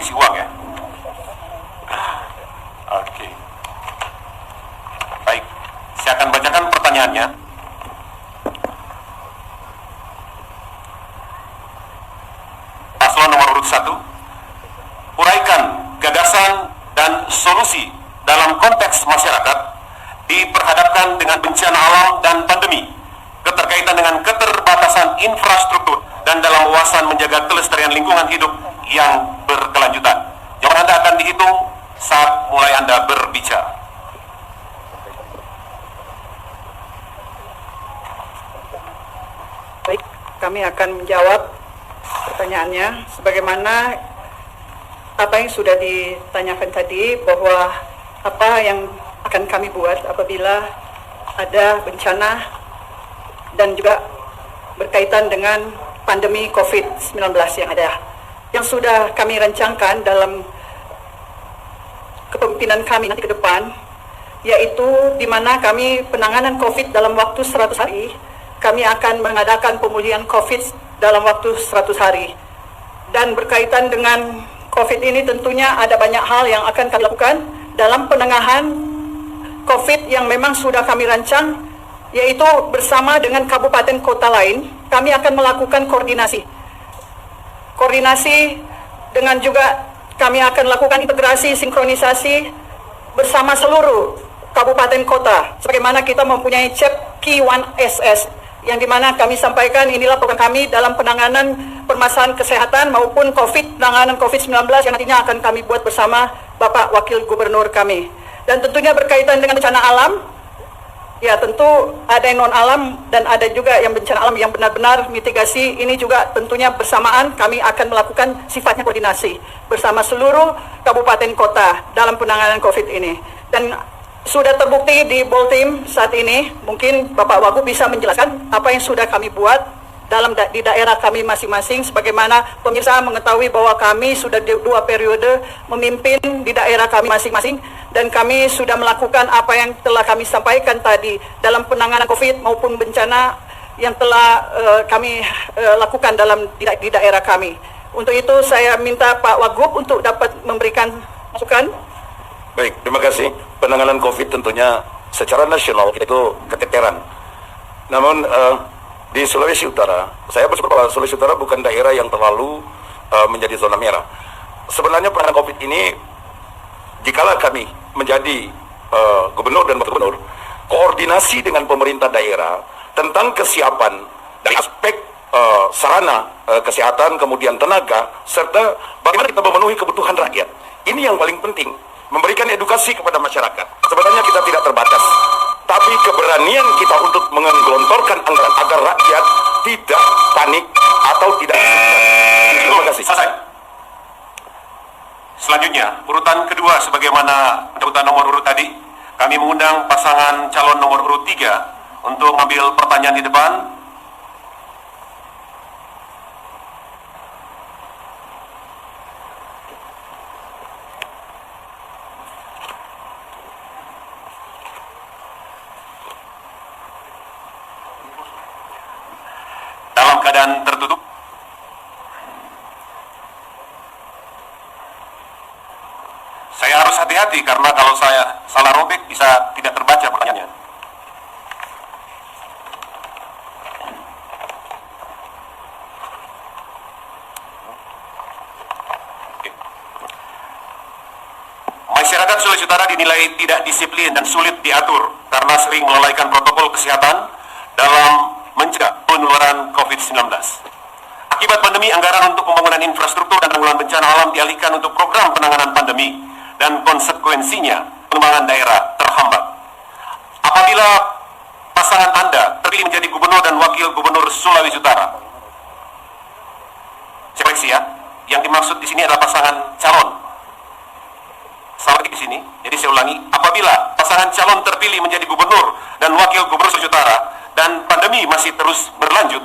isi uang ya. Oke. Baik, saya akan bacakan pertanyaannya. Paslon nomor urut 1, uraikan gagasan dan solusi dalam konteks masyarakat diperhadapkan dengan bencana alam dan pandemi, keterkaitan dengan keterbatasan infrastruktur, dan dalam wawasan menjaga kelestarian lingkungan hidup yang berkelanjutan. Jawaban Anda akan dihitung saat mulai Anda berbicara. Baik, kami akan menjawab pertanyaannya sebagaimana apa yang sudah ditanyakan tadi, bahwa apa yang akan kami buat apabila ada bencana dan juga berkaitan dengan pandemi COVID-19 yang ada, yang sudah kami rancangkan dalam kepemimpinan kami nanti ke depan, yaitu di mana kami penanganan COVID dalam waktu 100 hari, kami akan mengadakan pemulihan COVID dalam waktu 100 hari. Dan berkaitan dengan COVID ini tentunya ada banyak hal yang akan kami lakukan dalam penanganan COVID yang memang sudah kami rancang, yaitu bersama dengan kabupaten kota lain, kami akan melakukan koordinasi dengan juga kami akan lakukan integrasi, sinkronisasi bersama seluruh kabupaten kota, sebagaimana kita mempunyai CEP K1SS, yang dimana kami sampaikan inilah program kami dalam penanganan permasalahan kesehatan maupun penanganan COVID-19 yang nantinya akan kami buat bersama Bapak Wakil Gubernur kami. Dan tentunya berkaitan dengan bencana alam, ya tentu ada yang non alam dan ada juga yang bencana alam yang benar-benar mitigasi. Ini juga tentunya bersamaan kami akan melakukan sifatnya koordinasi bersama seluruh kabupaten kota dalam penanganan COVID ini. Dan sudah terbukti di Boltim saat ini, mungkin Bapak Wagub bisa menjelaskan apa yang sudah kami buat di daerah kami masing-masing, sebagaimana pemirsa mengetahui bahwa kami sudah 2 periode memimpin di daerah kami masing-masing, dan kami sudah melakukan apa yang telah kami sampaikan tadi dalam penanganan COVID maupun bencana yang telah kami lakukan di daerah kami. Untuk itu saya minta Pak Wagub untuk dapat memberikan masukan. Baik, terima kasih. Penanganan COVID tentunya secara nasional itu keteteran. Namun di Sulawesi Utara, saya bersyukur bahwa Sulawesi Utara bukan daerah yang terlalu menjadi zona merah. Sebenarnya penanganan COVID ini, jikalau kami menjadi gubernur dan wakil gubernur, koordinasi dengan pemerintah daerah tentang kesiapan dari aspek sarana kesehatan, kemudian tenaga, serta bagaimana kita memenuhi kebutuhan rakyat. Ini yang paling penting, memberikan edukasi kepada masyarakat. Sebenarnya kita tidak terbatas, tapi keberanian kita untuk menggelontorkan anggaran agar rakyat tidak panik atau tidak. Terima kasih. Selesai. Selanjutnya, urutan kedua sebagaimana urutan nomor urut tadi, kami mengundang pasangan calon nomor urut 3 untuk mengambil pertanyaan di depan. Dalam keadaan tertutup. Saya harus hati-hati karena kalau saya salah robek bisa tidak terbaca pertanyaannya. Oke. Masyarakat Sulawesi Utara dinilai tidak disiplin dan sulit diatur karena sering melalaikan protokol kesehatan dalam mencegah penularan COVID-19. Akibat pandemi, anggaran untuk pembangunan infrastruktur dan penanggulangan bencana alam dialihkan untuk program penanganan pandemi, dan konsekuensinya pengembangan daerah terhambat. Apabila pasangan Anda terpilih menjadi gubernur dan wakil gubernur Sulawesi Utara, saya koreksi ya, yang dimaksud di sini adalah pasangan calon. Salah di sini, jadi saya ulangi, apabila pasangan calon terpilih menjadi gubernur dan wakil gubernur Sulawesi Utara dan pandemi masih terus berlanjut,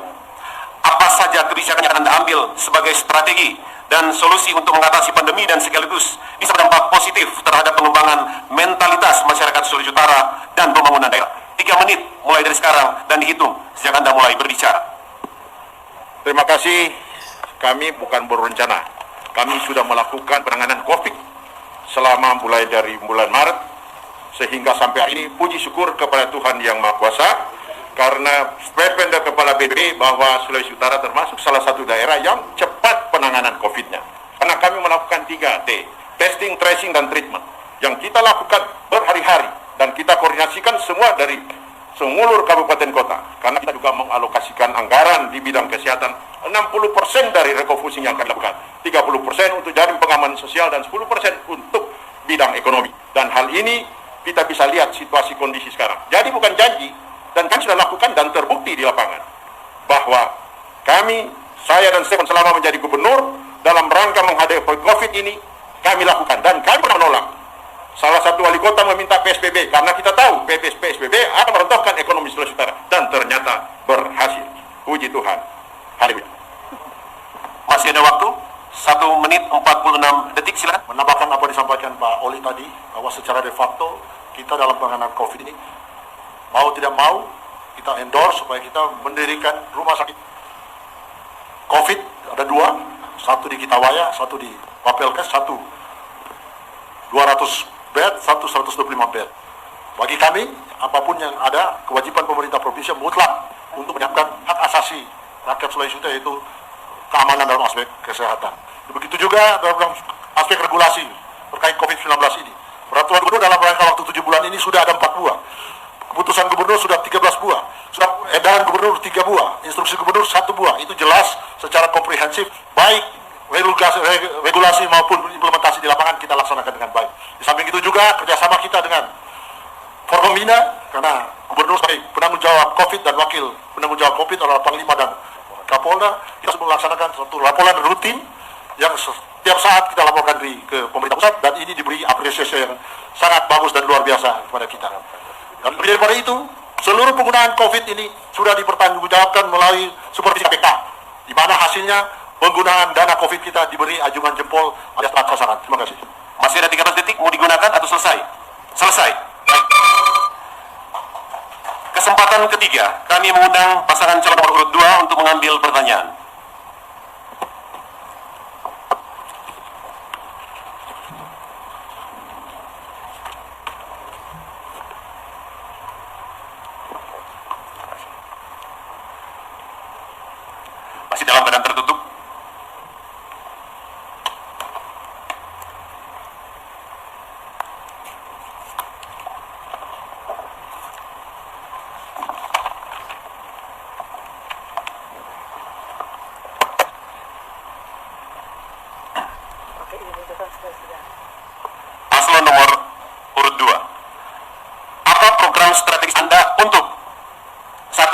apa saja kebijakan yang akan Anda ambil sebagai strategi dan solusi untuk mengatasi pandemi dan sekaligus bisa berdampak positif terhadap pengembangan mentalitas masyarakat Sulawesi Utara dan pembangunan daerah? 3 menit mulai dari sekarang dan dihitung sejak Anda mulai berbicara. Terima kasih. Kami bukan berencana. kami sudah melakukan penanganan COVID selama mulai dari bulan Maret sehingga sampai hari ini. Puji syukur kepada Tuhan Yang Maha Kuasa, karena Pemda Kepala BPBD bahwa Sulawesi Utara termasuk salah satu daerah yang cepat penanganan COVID-nya. Karena kami melakukan 3T, testing, tracing, dan treatment, yang kita lakukan berhari-hari, dan kita koordinasikan semua dari seluruh kabupaten kota. Karena kita juga mengalokasikan anggaran di bidang kesehatan, 60% dari refocusing yang kami lakukan, 30% untuk jaring pengaman sosial, dan 10% untuk bidang ekonomi. Dan hal ini kita bisa lihat situasi kondisi sekarang. Jadi bukan janji, dan kami sudah lakukan dan terbukti di lapangan bahwa kami, saya dan Stefan selama menjadi gubernur, dalam rangka menghadapi COVID ini kami lakukan, dan kami pernah menolak. Salah satu wali kota meminta PSBB karena kita tahu PSBB akan merontokkan ekonomi Sulawesi Utara, dan ternyata berhasil. Puji Tuhan. Haleluya. Masih ada waktu 1 menit 46 detik, silakan. Menambahkan apa disampaikan Pak Oli tadi, bahwa secara de facto kita dalam penanganan COVID ini mau tidak mau kita endorse supaya kita mendirikan rumah sakit COVID. Ada 2, satu di Kitawaya, satu di Papelkes, satu 200 bed, satu 125 bed. Bagi kami, apapun yang ada, kewajiban pemerintah provinsi mutlak untuk menyiapkan hak asasi rakyat Sulawesi Utara, yaitu keamanan dalam aspek kesehatan. Begitu juga dalam aspek regulasi terkait COVID-19 ini. Peraturan gubernur dalam rangka waktu 7 bulan ini sudah ada 4 buah. Keputusan gubernur sudah 13 buah. Sudah edaran gubernur 3 buah. Instruksi gubernur 1 buah. Itu jelas secara komprehensif, baik regulasi maupun implementasi di lapangan kita laksanakan dengan baik. Di samping itu juga kerjasama kita dengan Forkombina, karena gubernur sebagai penanggung jawab COVID dan wakil penanggung jawab COVID adalah Panglima dan Kapolda. Kita sudah melaksanakan satu laporan rutin yang setiap saat kita laporkan ke pemerintah pusat, dan ini diberi apresiasi yang sangat bagus dan luar biasa kepada kita. Dan lebih daripada itu, seluruh penggunaan COVID ini sudah dipertanggungjawabkan melalui supervisi KPK, di mana hasilnya penggunaan dana COVID kita diberi ajungan jempol alias tepat sasaran. Terima kasih. Masih ada 13 detik, mau digunakan atau selesai? Selesai. Baik. Kesempatan ketiga, kami mengundang pasangan calon nomor urut 2 untuk mengambil pertanyaan. Masih dalam badan tertutup. Paslon nomor urut 2. Apa program strategis Anda untuk 1.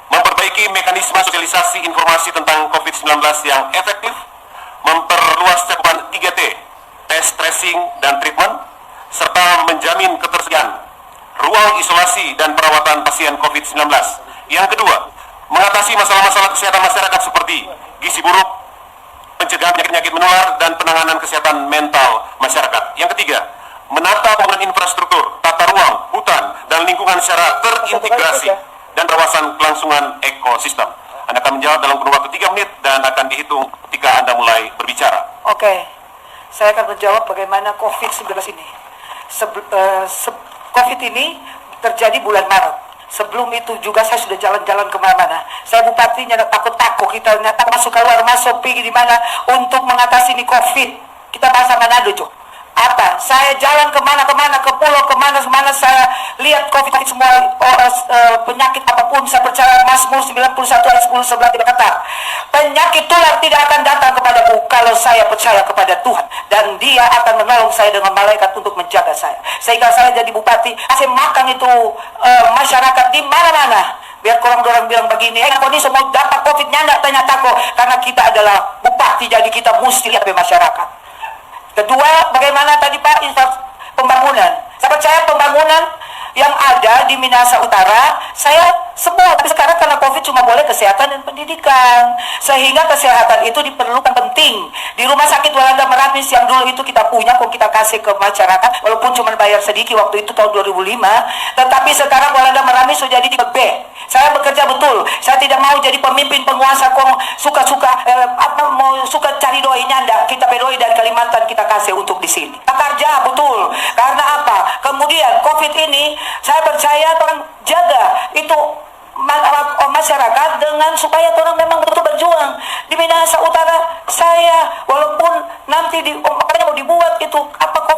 Memperbaiki mekanisme sosialisasi informasi tentang COVID-19 yang efektif, memperluas cakupan 3T, tes, tracing, dan treatment, serta menjamin ketersediaan ruang isolasi dan perawatan pasien COVID-19. Yang kedua, mengatasi masalah-masalah kesehatan masyarakat seperti gizi buruk, pencegahan penyakit menular, dan penanganan kesehatan mental masyarakat. Yang ketiga, menata pembangunan infrastruktur, tata ruang, hutan, dan lingkungan secara terintegrasi dan kawasan kelangsungan ekosistem. Anda akan menjawab dalam kurun waktu 3 menit dan akan dihitung ketika Anda mulai berbicara. Oke, saya akan menjawab bagaimana COVID-19 ini. COVID ini terjadi bulan Maret. Sebelum itu juga saya sudah jalan-jalan kemana-mana. Saya bupatinya takut-takut, kita nyata masuk keluar masuk pergi di mana untuk mengatasi ini COVID. Kita bahasa Manado, Cuk. Apa? Saya jalan kemana-kemana, ke pulau kemana-mana, saya lihat COVID semua penyakit apapun. Saya percaya Mazmur 91 ayat 10 11 tidak kata penyakit tular tidak akan datang kepadaku kalau saya percaya kepada Tuhan, dan Dia akan menolong saya dengan malaikat untuk menjaga saya. Sehingga saya jadi bupati, saya makan itu masyarakat di mana-mana. Biar orang bilang begini, ini semua dapat COVID-nya enggak, tanya tako, karena kita adalah bupati, jadi kita mesti lihat ke masyarakat. Kedua, bagaimana tadi Pak, pembangunan. Saya percaya pembangunan yang ada di Minahasa Utara, saya semua, tapi sekarang karena COVID cuma boleh kesehatan dan pendidikan. Sehingga kesehatan itu diperlukan penting. Di Rumah Sakit Walanda Meramis yang dulu itu kita punya, kok kita kasih ke masyarakat, walaupun cuma bayar sedikit waktu itu tahun 2005, tetapi sekarang Walanda Meramis sudah jadi tipe B. Saya bekerja betul. Saya tidak mau jadi pemimpin penguasa kong suka-suka mau suka cari doi nyanda. Kita pedoi dari Kalimantan kita kasih untuk di sini. Kita kerja betul. Karena apa? Kemudian COVID ini saya percaya orang jaga itu masyarakat dengan supaya orang memang betul berjuang di Minahasa Utara. Saya walaupun nanti makanya mau dibuat itu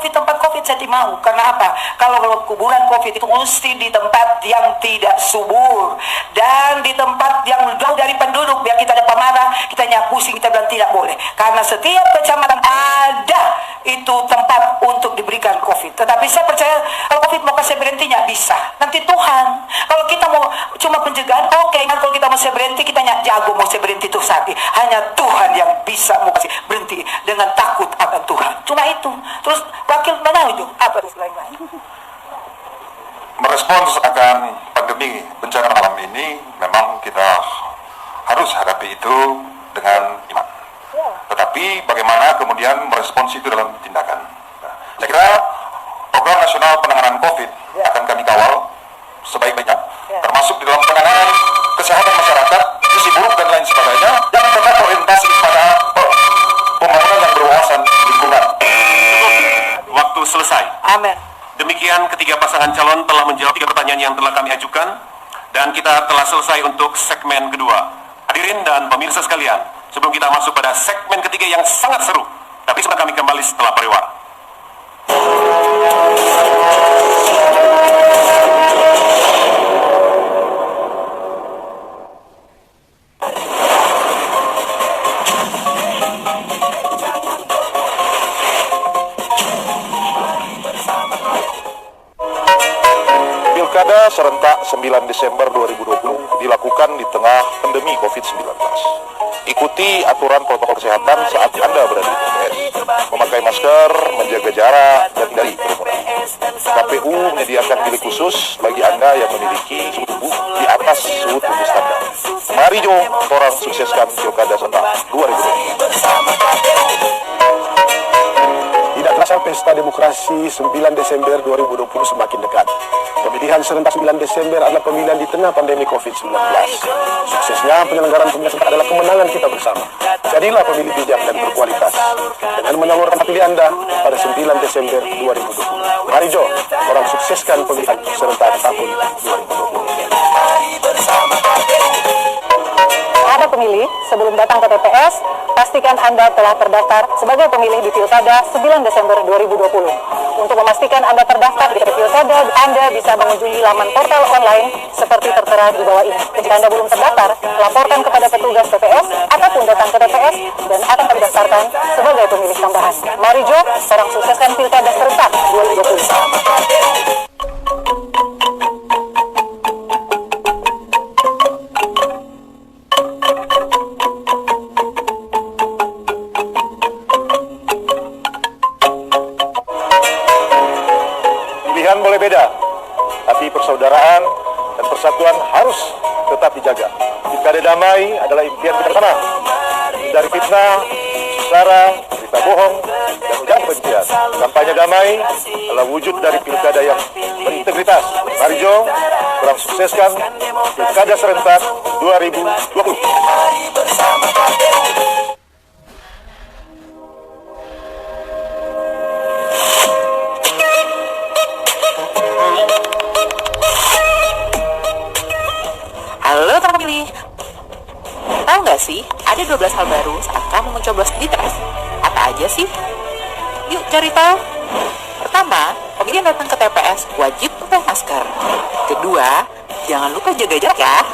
tempat COVID saya tidak mau. Karena apa? Kalau kuburan COVID itu mesti di tempat yang tidak subur dan di tempat yang jauh dari penduduk, biar kita ada pemarah, kita pusing, kita bilang tidak boleh. Karena setiap kecamatan ada itu tempat untuk diberikan COVID. Tetapi saya percaya kalau COVID mau kasih berhentinya bisa. Nanti Tuhan. Kalau kita mau cuma pencegahan, oke. Kalau kita mau berhenti, kita jago mau berhenti itu sapi. Hanya Tuhan yang bisa mau kasih berhenti dengan takut akan Tuhan. Cuma itu. Terus wakil mana itu? Apa terus lain-lain? Merespons akan pandemi bencana alam ini memang kita harus hadapi itu dengan iman. Tetapi bagaimana kemudian merespons itu dalam tindakan? Nah, saya kira program nasional penanganan COVID akan kami kawal sebaik-baiknya, termasuk di dalam penanganan kesehatan masyarakat, gizi buruk dan lain sebagainya, yang tetap orientasi pada pembangunan yang berwawasan lingkungan. Waktu selesai. Amin. Demikian ketiga pasangan calon telah menjawab 3 pertanyaan yang telah kami ajukan dan kita telah selesai untuk segmen kedua. Hadirin dan pemirsa sekalian, sebelum kita masuk pada segmen ketiga yang sangat seru, tapi sudah kami kembali setelah pariwara. Pilkada serentak 9 Desember 2020 dilakukan di tengah pandemi COVID-19. Ikuti aturan protokol kesehatan saat Anda berada di TPS. Memakai masker, menjaga jarak, dan hindari kerumunan. KPU menyediakan bilik khusus bagi Anda yang memiliki suhu tubuh di atas suhu tubuh standar. Mari jom, orang sukseskan Pilkada serentak 2020. Tidak terasa pesta demokrasi 9 Desember 2020 semakin dekat. Pemilihan serentak 9 Desember adalah pemilihan di tengah pandemi COVID-19. Suksesnya penyelenggaraan pemilihan serentak adalah kemenangan kita bersama. Jadilah pemilih bijak dan berkualitas dengan menyalurkan hak pilih Anda pada 9 Desember 2020. Mari Jo, orang sukseskan pemilihan serentak tahun 2020. Ada pemilih, sebelum datang ke TPS, pastikan Anda telah terdaftar sebagai pemilih di Pilkada 9 Desember 2020. Untuk memastikan Anda terdaftar di Pilkada, Anda bisa mengunjungi laman portal online seperti tertera di bawah ini. Jika Anda belum terdaftar, laporkan kepada petugas TPS ataupun datang ke TPS dan akan terdaftarkan sebagai pemilih tambahan. Mari Jo, orang sukseskan Pilkada serentak 2020. Pilihan boleh beda, tapi persaudaraan dan persatuan harus tetap dijaga. Pilkada damai adalah impian kita bersama. Dari fitnah, sara, berita bohong, dan ujaran kebencian. Kampanye damai adalah wujud dari pilkada yang berintegritas. Mari Jo, kurang sukseskan Pilkada serentak 2020. Halo teman pemilih, tahu nggak sih ada 12 hal baru saat kamu mencoblos di TPS? Apa aja sih? Yuk cari tahu. Pertama, pemilih yang datang ke TPS wajib pakai masker. Kedua, jangan lupa jaga jarak ya.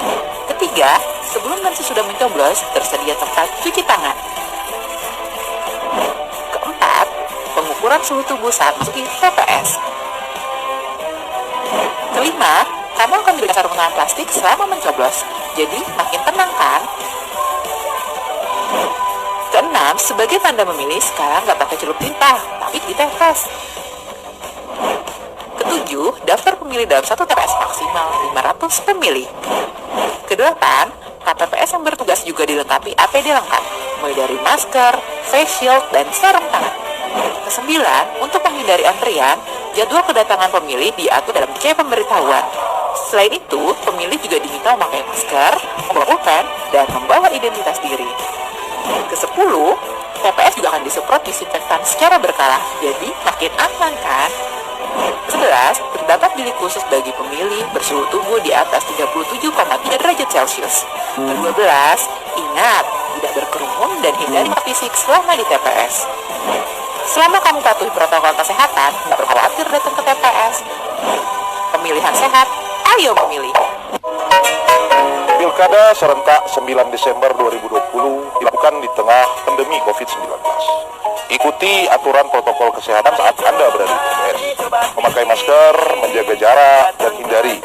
Ketiga, sebelum dan sesudah mencoblos tersedia tempat cuci tangan. Keempat, pengukuran suhu tubuh saat masuki TPS. Kelima, kamu akan diberikan sarung tangan plastik selama mencoblos, jadi makin tenang kan? Keenam, sebagai tanda memilih sekarang nggak pakai celup tinta, tapi di TPS. Ketujuh, daftar pemilih dalam satu TPS maksimal 500 pemilih. Kedelapan, KPPS yang bertugas juga dilengkapi APD lengkap, mulai dari masker, face shield, dan sarung tangan. Kesembilan, untuk menghindari antrian, jadwal kedatangan pemilih diatur dalam C pemberitahuan. Selain itu, pemilih juga diminta memakai masker, membawa pulpen, dan membawa identitas diri. Ke-10, TPS juga akan disemprot disinfektan secara berkala, jadi makin aman kan? 11, terdapat bilik khusus bagi pemilih bersuhu tubuh di atas 37,3 derajat Celcius. 12, ingat, tidak berkerumun dan hindari fisik selama di TPS. Selama kamu patuhi protokol kesehatan, tidak perlu khawatir datang ke TPS. Pemilihan sehat, ayo memilih. Pilkada serentak 9 Desember 2020 dilakukan di tengah pandemi COVID-19. Ikuti aturan protokol kesehatan saat Anda berada di TPS. Memakai masker, menjaga jarak, dan hindari.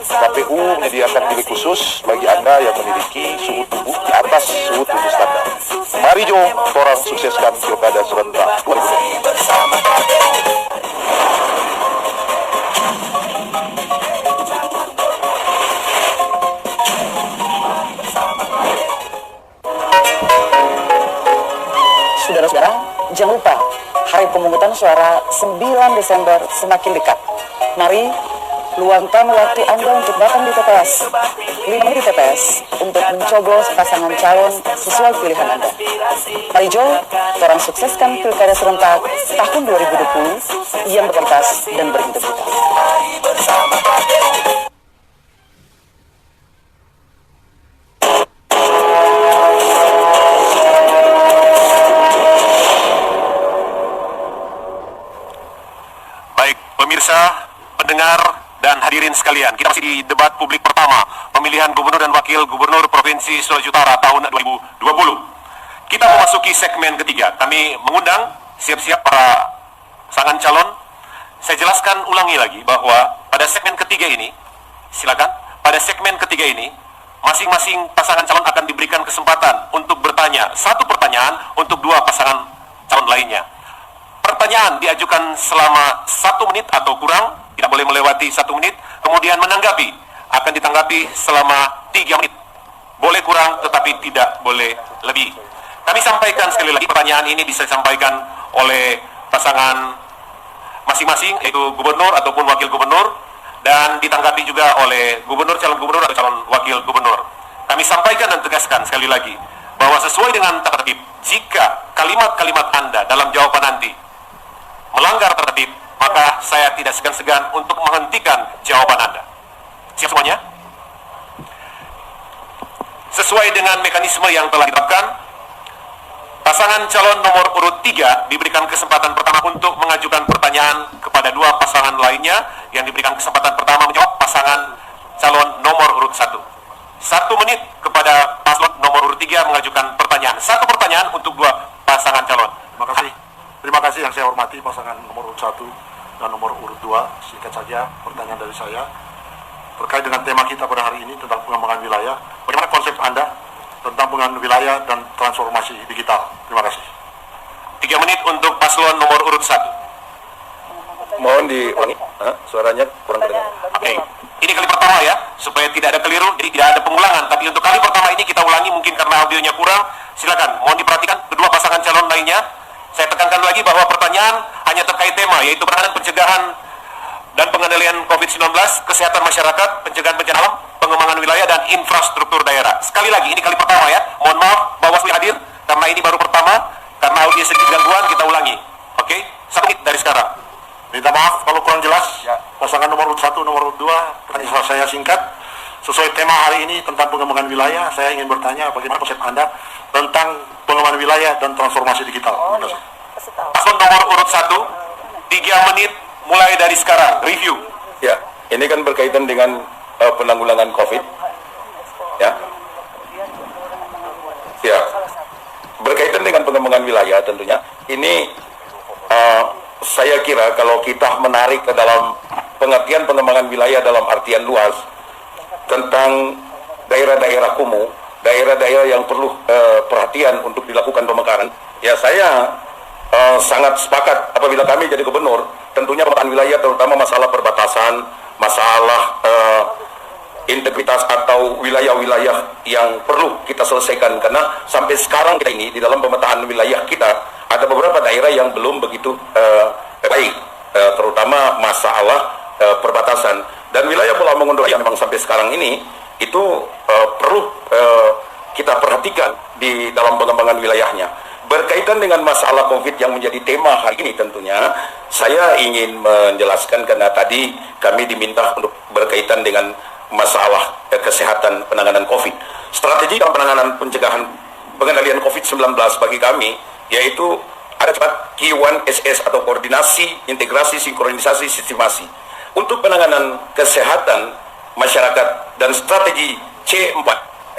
KPU menyediakan bilik khusus bagi Anda yang memiliki suhu tubuh di atas suhu tubuh standar. Mari Jo, orang sukseskan Pilkada serentak 2020. Saudara-saudara, jangan lupa, hari pemungutan suara 9 Desember semakin dekat. Mari, luangkan waktu Anda untuk datang di TPS. Pilih di TPS untuk mencoblos pasangan calon sesuai pilihan Anda. Mari Jo, orang sukseskan Pilkada serentak tahun 2020 yang berkualitas dan berintegritas. Pemirsa, pendengar, dan hadirin sekalian, kita masih di debat publik pertama pemilihan gubernur dan wakil gubernur Provinsi Sulawesi Utara tahun 2020. Kita memasuki segmen ketiga. Kami mengundang siap-siap para pasangan calon. Saya jelaskan ulangi lagi bahwa pada segmen ketiga ini, silakan, pada segmen ketiga ini, masing-masing pasangan calon akan diberikan kesempatan untuk bertanya satu pertanyaan untuk dua pasangan calon lainnya. Pertanyaan diajukan selama 1 menit atau kurang, tidak boleh melewati 1 menit, kemudian menanggapi, akan ditanggapi selama 3 menit. Boleh kurang, tetapi tidak boleh lebih. Kami sampaikan sekali lagi, pertanyaan ini bisa disampaikan oleh pasangan masing-masing, yaitu gubernur ataupun wakil gubernur, dan ditanggapi juga oleh gubernur, calon gubernur, atau calon wakil gubernur. Kami sampaikan dan tegaskan sekali lagi, bahwa sesuai dengan tata tertib, jika kalimat-kalimat Anda dalam jawaban nanti melanggar tertib, maka saya tidak segan-segan untuk menghentikan jawaban Anda. Siap semuanya? Sesuai dengan mekanisme yang telah ditetapkan, pasangan calon nomor urut 3 diberikan kesempatan pertama untuk mengajukan pertanyaan kepada dua pasangan lainnya yang diberikan kesempatan pertama menjawab pasangan calon nomor urut 1. 1 menit kepada paslon nomor urut 3 mengajukan pertanyaan. Satu pertanyaan untuk dua pasangan calon. Terima kasih yang saya hormati pasangan nomor urut 1 dan nomor urut 2. Singkat saja pertanyaan dari saya terkait dengan tema kita pada hari ini tentang pengembangan wilayah. Bagaimana konsep Anda tentang pengembangan wilayah dan transformasi digital? Terima kasih. 3 menit untuk paslon nomor urut 1. Mohon diulangi, suaranya kurang terdengar. Oke, ini kali pertama ya, supaya tidak ada keliru, jadi tidak ada pengulangan. Tapi untuk kali pertama ini kita ulangi, mungkin karena audionya kurang. Silakan, mohon diperhatikan kedua pasangan calon lainnya. Saya tekankan lagi bahwa pertanyaan hanya terkait tema, yaitu penanganan pencegahan dan pengendalian COVID-19, kesehatan masyarakat, pencegahan bencana alam, pengembangan wilayah, dan infrastruktur daerah. Sekali lagi, ini kali pertama ya. Mohon maaf, Bawaslu hadir, karena ini baru pertama, karena audio sedikit gangguan, kita ulangi. Oke? 1 menit dari sekarang. Minta maaf kalau kurang jelas. Pasangan nomor urut 1, nomor urut 2, pertanyaan saya singkat. Sesuai tema hari ini tentang pengembangan wilayah, saya ingin bertanya bagaimana konsep Anda tentang pengembangan wilayah dan transformasi digital. Terima kasih. Paslon nomor urut 1, 3 menit mulai dari sekarang. Review. Ya, ini kan berkaitan dengan penanggulangan COVID. Ya. Ya. Berkaitan dengan pengembangan wilayah tentunya. Ini saya kira kalau kita menarik ke dalam pengertian pengembangan wilayah dalam artian luas tentang daerah-daerah kumuh, daerah-daerah yang perlu perhatian untuk dilakukan pemekaran, ya saya sangat sepakat apabila kami jadi gubernur, tentunya pemekaran wilayah terutama masalah perbatasan, masalah integritas atau wilayah-wilayah yang perlu kita selesaikan, karena sampai sekarang kita ini di dalam pemetaan wilayah kita ada beberapa daerah yang belum begitu baik, terutama masalah perbatasan. Dan wilayah Pulau Mengundur yang memang sampai sekarang ini itu perlu kita perhatikan di dalam pengembangan wilayahnya. Berkaitan dengan masalah COVID yang menjadi tema hari ini tentunya, saya ingin menjelaskan karena tadi kami diminta untuk berkaitan dengan masalah kesehatan penanganan COVID. Strategi dalam penanganan pengendalian COVID-19 bagi kami yaitu ada cepat K1SS atau koordinasi, integrasi, sinkronisasi, sistemasi. Untuk penanganan kesehatan masyarakat dan strategi C4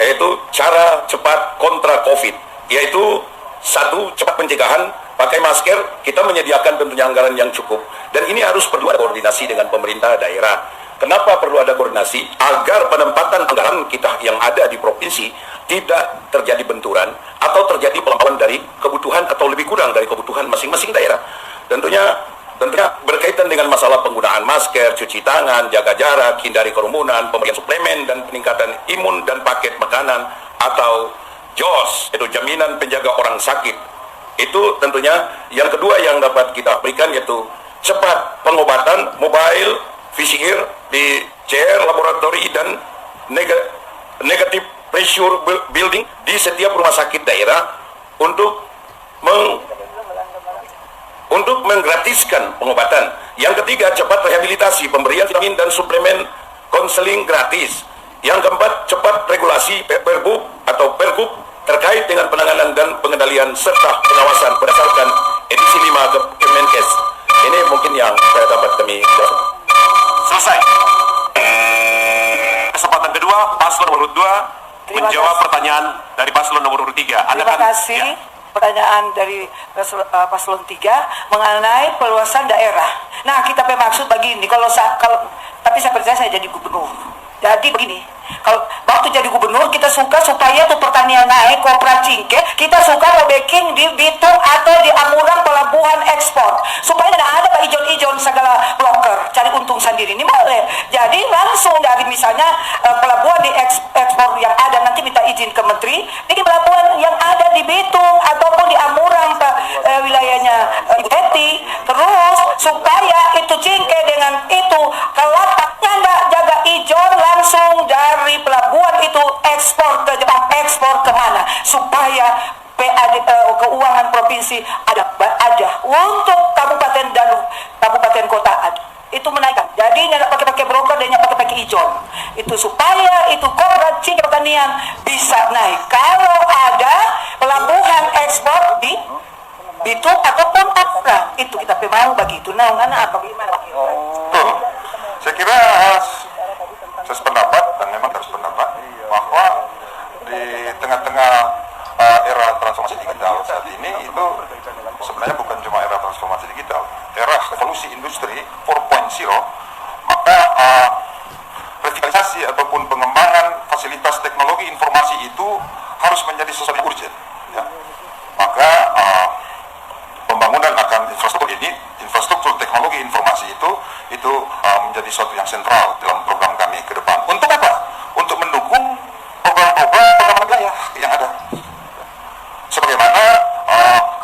yaitu cara cepat kontra COVID, yaitu 1. Cepat pencegahan, pakai masker, kita menyediakan tentunya anggaran yang cukup, dan ini harus perlu ada koordinasi dengan pemerintah daerah. Kenapa perlu ada koordinasi? Agar penempatan anggaran kita yang ada di provinsi tidak terjadi benturan atau terjadi pelampasan dari kebutuhan atau lebih kurang dari kebutuhan masing-masing daerah. Tentunya berkaitan dengan masalah penggunaan masker, cuci tangan, jaga jarak, hindari kerumunan, pemberian suplemen dan peningkatan imun dan paket makanan atau JOS, itu jaminan penjaga orang sakit. Itu tentunya yang kedua yang dapat kita berikan yaitu cepat pengobatan mobile, PCR di CR laboratori dan negative pressure building di setiap rumah sakit daerah untuk menggratiskan pengobatan. Yang ketiga, cepat rehabilitasi, pemberian vitamin dan suplemen konseling gratis. Yang keempat, cepat regulasi Pergub atau Pergub terkait dengan penanganan dan pengendalian serta pengawasan berdasarkan edisi 5 Kemenkes. Ini mungkin yang saya dapat kami jelaskan. Selesai. Kesempatan kedua, paslon nomor 2 menjawab pertanyaan dari paslon nomor 3. Terima kasih. Ya. Pertanyaan dari paslon 3 mengenai perluasan daerah. Nah, kita bermaksud begini, tapi saya percaya saya jadi gubernur. Jadi begini, kalau waktu jadi gubernur kita suka supaya tuh pertanian naik, kopra cingke, kita suka backing di Bitung atau di Amurang pelabuhan ekspor, supaya tidak ada pak ijon-ijon segala broker cari untung sendiri. Ini boleh. Jadi langsung dari misalnya pelabuhan di ekspor yang ada nanti minta izin ke menteri, di pelabuhan yang ada di Bitung ataupun di Amurang wilayahnya Ibu Teti, terus supaya itu cingke dengan itu kelapaknya enggak jaga ijon langsung dari pelabuhan itu ekspor ke Jepang, ekspor kemana supaya PAD keuangan provinsi ada untuk kabupaten dan kabupaten kota ada itu menaikkan. Jadi nggak pakai broker dan nggak pakai ijon itu supaya itu koperasi pertanian bisa naik. Kalau ada pelabuhan ekspor di Bitung ataupun Amurang itu kita mau bagi itu. Nah, apa gimana? Saya kira saya sependapat dan memang harus pendapat bahwa di tengah-tengah era transformasi digital saat ini itu sebenarnya bukan cuma era transformasi digital, era revolusi industri 4.0, maka revitalisasi ataupun pengembangan fasilitas teknologi informasi itu harus menjadi sesuatu yang urgent. Ya. Maka pembangunan akan infrastruktur teknologi informasi itu menjadi sesuatu yang sentral dalam program kami ke depan. Untuk apa? Untuk mendukung program-program pengembangan wilayah yang ada. Sebagaimana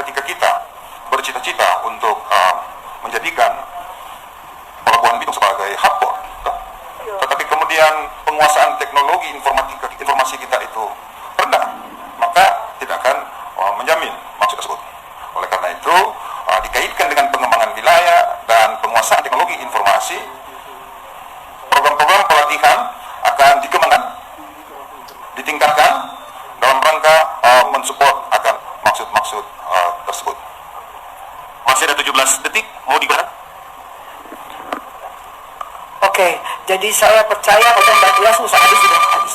ketika kita bercita-cita untuk menjadikan pelabuhan Bitung sebagai hub port, tetapi kemudian penguasaan teknologi informasi kita itu rendah, maka tidak akan menjamin maksud tersebut. Oleh karena itu, dikaitkan dengan pengembangan wilayah dan penguasaan teknologi informasi, program-program pelatihan akan dikembangkan, ditingkatkan dalam rangka mensupport akan maksud-maksud tersebut. Masih ada 17 detik, mau digunakan? Oke, jadi saya percaya kalau Mbak Tia sudah habis.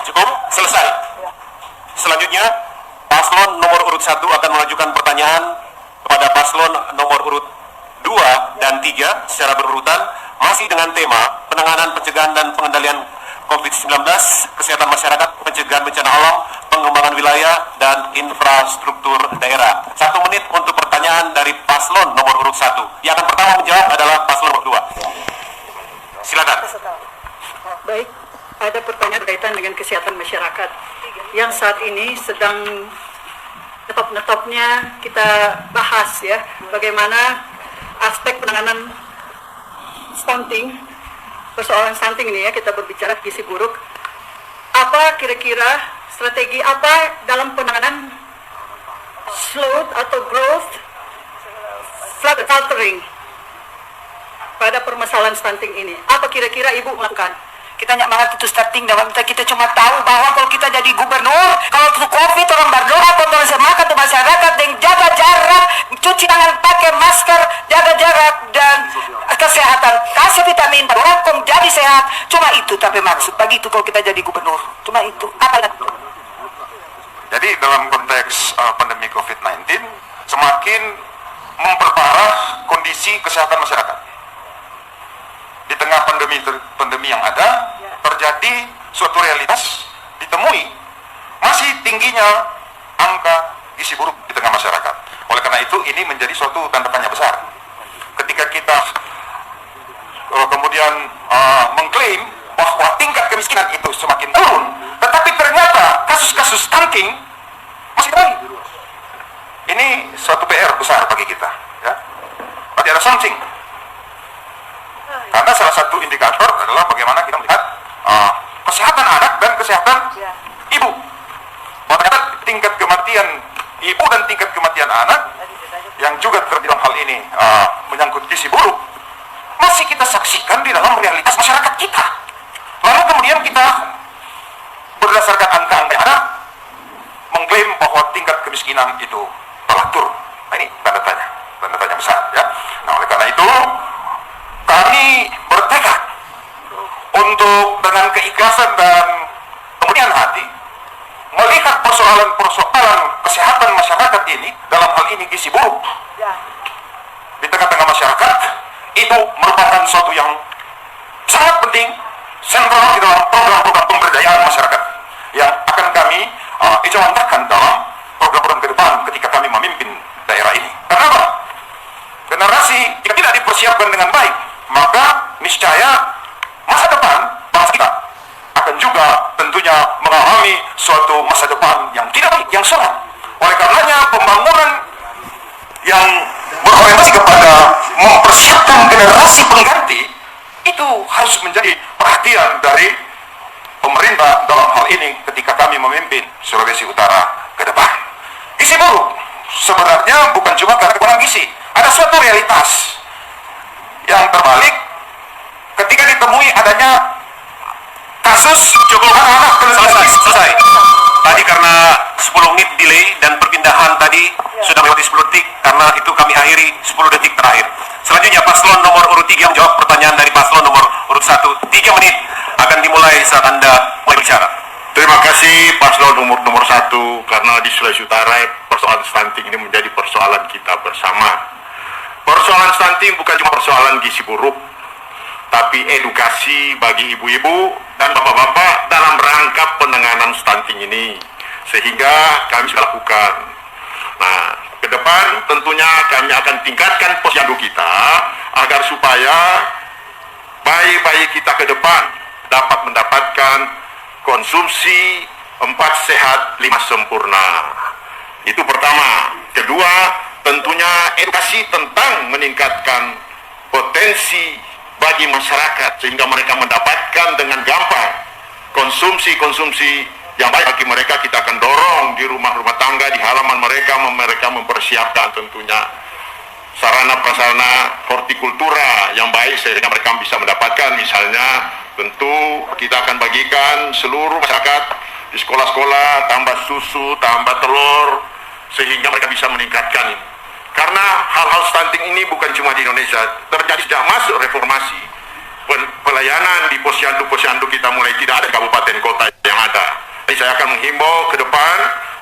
Cukup? Selesai. Selanjutnya, paslon nomor urut 1 akan mengajukan pertanyaan kepada paslon nomor urut 2 dan 3 secara berurutan, masih dengan tema penanganan, pencegahan dan pengendalian COVID-19, kesehatan masyarakat, pencegahan bencana alam, pengembangan wilayah, dan infrastruktur daerah. 1 menit untuk pertanyaan dari paslon nomor urut 1. Yang akan pertama menjawab adalah paslon nomor 2. Silakan. Baik, ada pertanyaan berkaitan dengan kesehatan masyarakat yang saat ini sedang netop-netopnya kita bahas ya, bagaimana aspek penanganan stunting, persoalan stunting ini ya, kita berbicara gizi buruk. Apa kira-kira strategi apa dalam penanganan slow atau growth faltering pada permasalahan stunting ini? Apa kira-kira Ibu melakukan? Kita nyak banget itu starting dalam kita cuma tahu bahwa kalau kita jadi gubernur, kalau itu COVID orang berdoa, kontrol semakan tuh masyarakat yang jaga jarak, cuci tangan pakai masker, jaga jarak dan kesehatan, kasih vitamin, orang kong jadi sehat. Cuma itu tapi maksud bagi itu kalau kita jadi gubernur, cuma itu. Apa lagi? Jadi dalam konteks pandemi COVID-19 semakin memperparah kondisi kesehatan masyarakat. Di tengah pandemi yang ada, terjadi suatu realitas ditemui masih tingginya angka gizi buruk di tengah masyarakat. Oleh karena itu ini menjadi suatu tanda tanya besar. Ketika kita kemudian mengklaim bahwa tingkat kemiskinan itu semakin turun, tetapi ternyata kasus-kasus stunting masih naik. Ini suatu PR besar bagi kita. Ya. Berarti ada something. Karena salah satu indikator adalah bagaimana kita melihat kesehatan anak dan kesehatan ibu. Ternyata tingkat kematian ibu dan tingkat kematian anak yang juga terbilang hal ini menyangkut gizi buruk masih kita saksikan di dalam realitas masyarakat kita. Lalu kemudian kita berdasarkan angka-angka yang ada mengklaim bahwa tingkat kemiskinan itu telah turun. Nah, ini tanda tanya besar ya. Nah, oleh karena itu kami bertekad untuk dengan keikhlasan dan kemudian hati melihat persoalan kesehatan masyarakat ini, dalam hal ini gizi buruk di tengah-tengah masyarakat, itu merupakan suatu yang sangat penting, sentral di dalam program-program pemberdayaan masyarakat yang akan kami ejawantahkan dalam program-program ke depan ketika kami memimpin daerah ini. Kenapa? Generasi jika tidak dipersiapkan dengan baik, maka niscaya masa depan bangsa kita akan juga tentunya mengalami suatu masa depan yang tidak baik, yang suram. Oleh karenanya pembangunan yang berorientasi kepada mempersiapkan generasi pengganti itu harus menjadi perhatian dari pemerintah dalam hal ini ketika kami memimpin Sulawesi Utara ke depan. Gizi buruk sebenarnya bukan cuma karena kekurangan gizi, ada suatu realitas yang terbalik ketika ditemui adanya kasus cukup anak selesai. Tadi karena 10 menit delay dan perpindahan tadi sudah melewati 10 detik, karena itu kami akhiri 10 detik terakhir. Selanjutnya paslon nomor urut 3 menjawab pertanyaan dari paslon nomor urut 1. 3 menit akan dimulai saat Anda mulai bicara. Terima kasih paslon nomor 1, karena di Sulawesi Utara persoalan stunting ini menjadi persoalan kita bersama. Persoalan stunting bukan cuma persoalan gizi buruk, tapi edukasi bagi ibu-ibu dan bapak-bapak dalam rangka penanganan stunting ini, sehingga kami sudah lakukan. Nah, ke depan tentunya kami akan tingkatkan posyandu kita agar supaya bayi-bayi kita ke depan dapat mendapatkan konsumsi 4 sehat 5 sempurna. Itu pertama. Kedua, tentunya edukasi tentang meningkatkan potensi bagi masyarakat sehingga mereka mendapatkan dengan gampang konsumsi yang baik bagi mereka. Kita akan dorong di rumah-rumah tangga, di halaman mereka mempersiapkan tentunya sarana prasarana hortikultura yang baik sehingga mereka bisa mendapatkan. Misalnya tentu kita akan bagikan seluruh masyarakat di sekolah-sekolah tambah susu, tambah telur sehingga mereka bisa meningkatkan ini. Karena hal-hal stunting ini bukan cuma di Indonesia, terjadi sejak masuk reformasi. Pelayanan di posyandu-posyandu kita mulai tidak ada di kabupaten kota yang ada. Jadi saya akan menghimbau ke depan,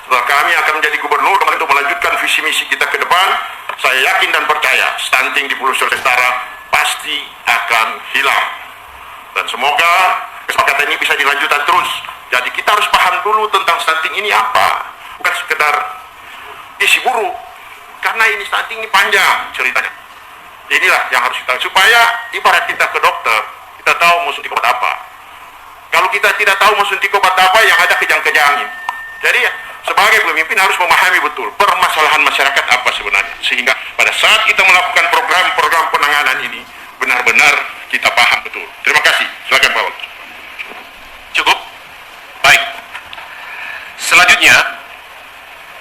setelah kami akan menjadi gubernur untuk melanjutkan visi misi kita ke depan, saya yakin dan percaya stunting di Pulau Sulawesi Utara pasti akan hilang. Dan semoga kesepakatan ini bisa dilanjutkan terus. Jadi kita harus paham dulu tentang stunting ini apa. Bukan sekedar gizi buruk. Karena ini stunting ini panjang ceritanya. Inilah yang harus kita, supaya ibarat kita ke dokter, kita tahu mau suntik obat apa. Kalau kita tidak tahu mau suntik obat apa, yang ada kejang-kejangin. Jadi sebagai pemimpin harus memahami betul permasalahan masyarakat apa sebenarnya. Sehingga pada saat kita melakukan program-program penanganan ini, benar-benar kita paham betul. Terima kasih. Silakan Pak Wal. Cukup? Baik. Selanjutnya,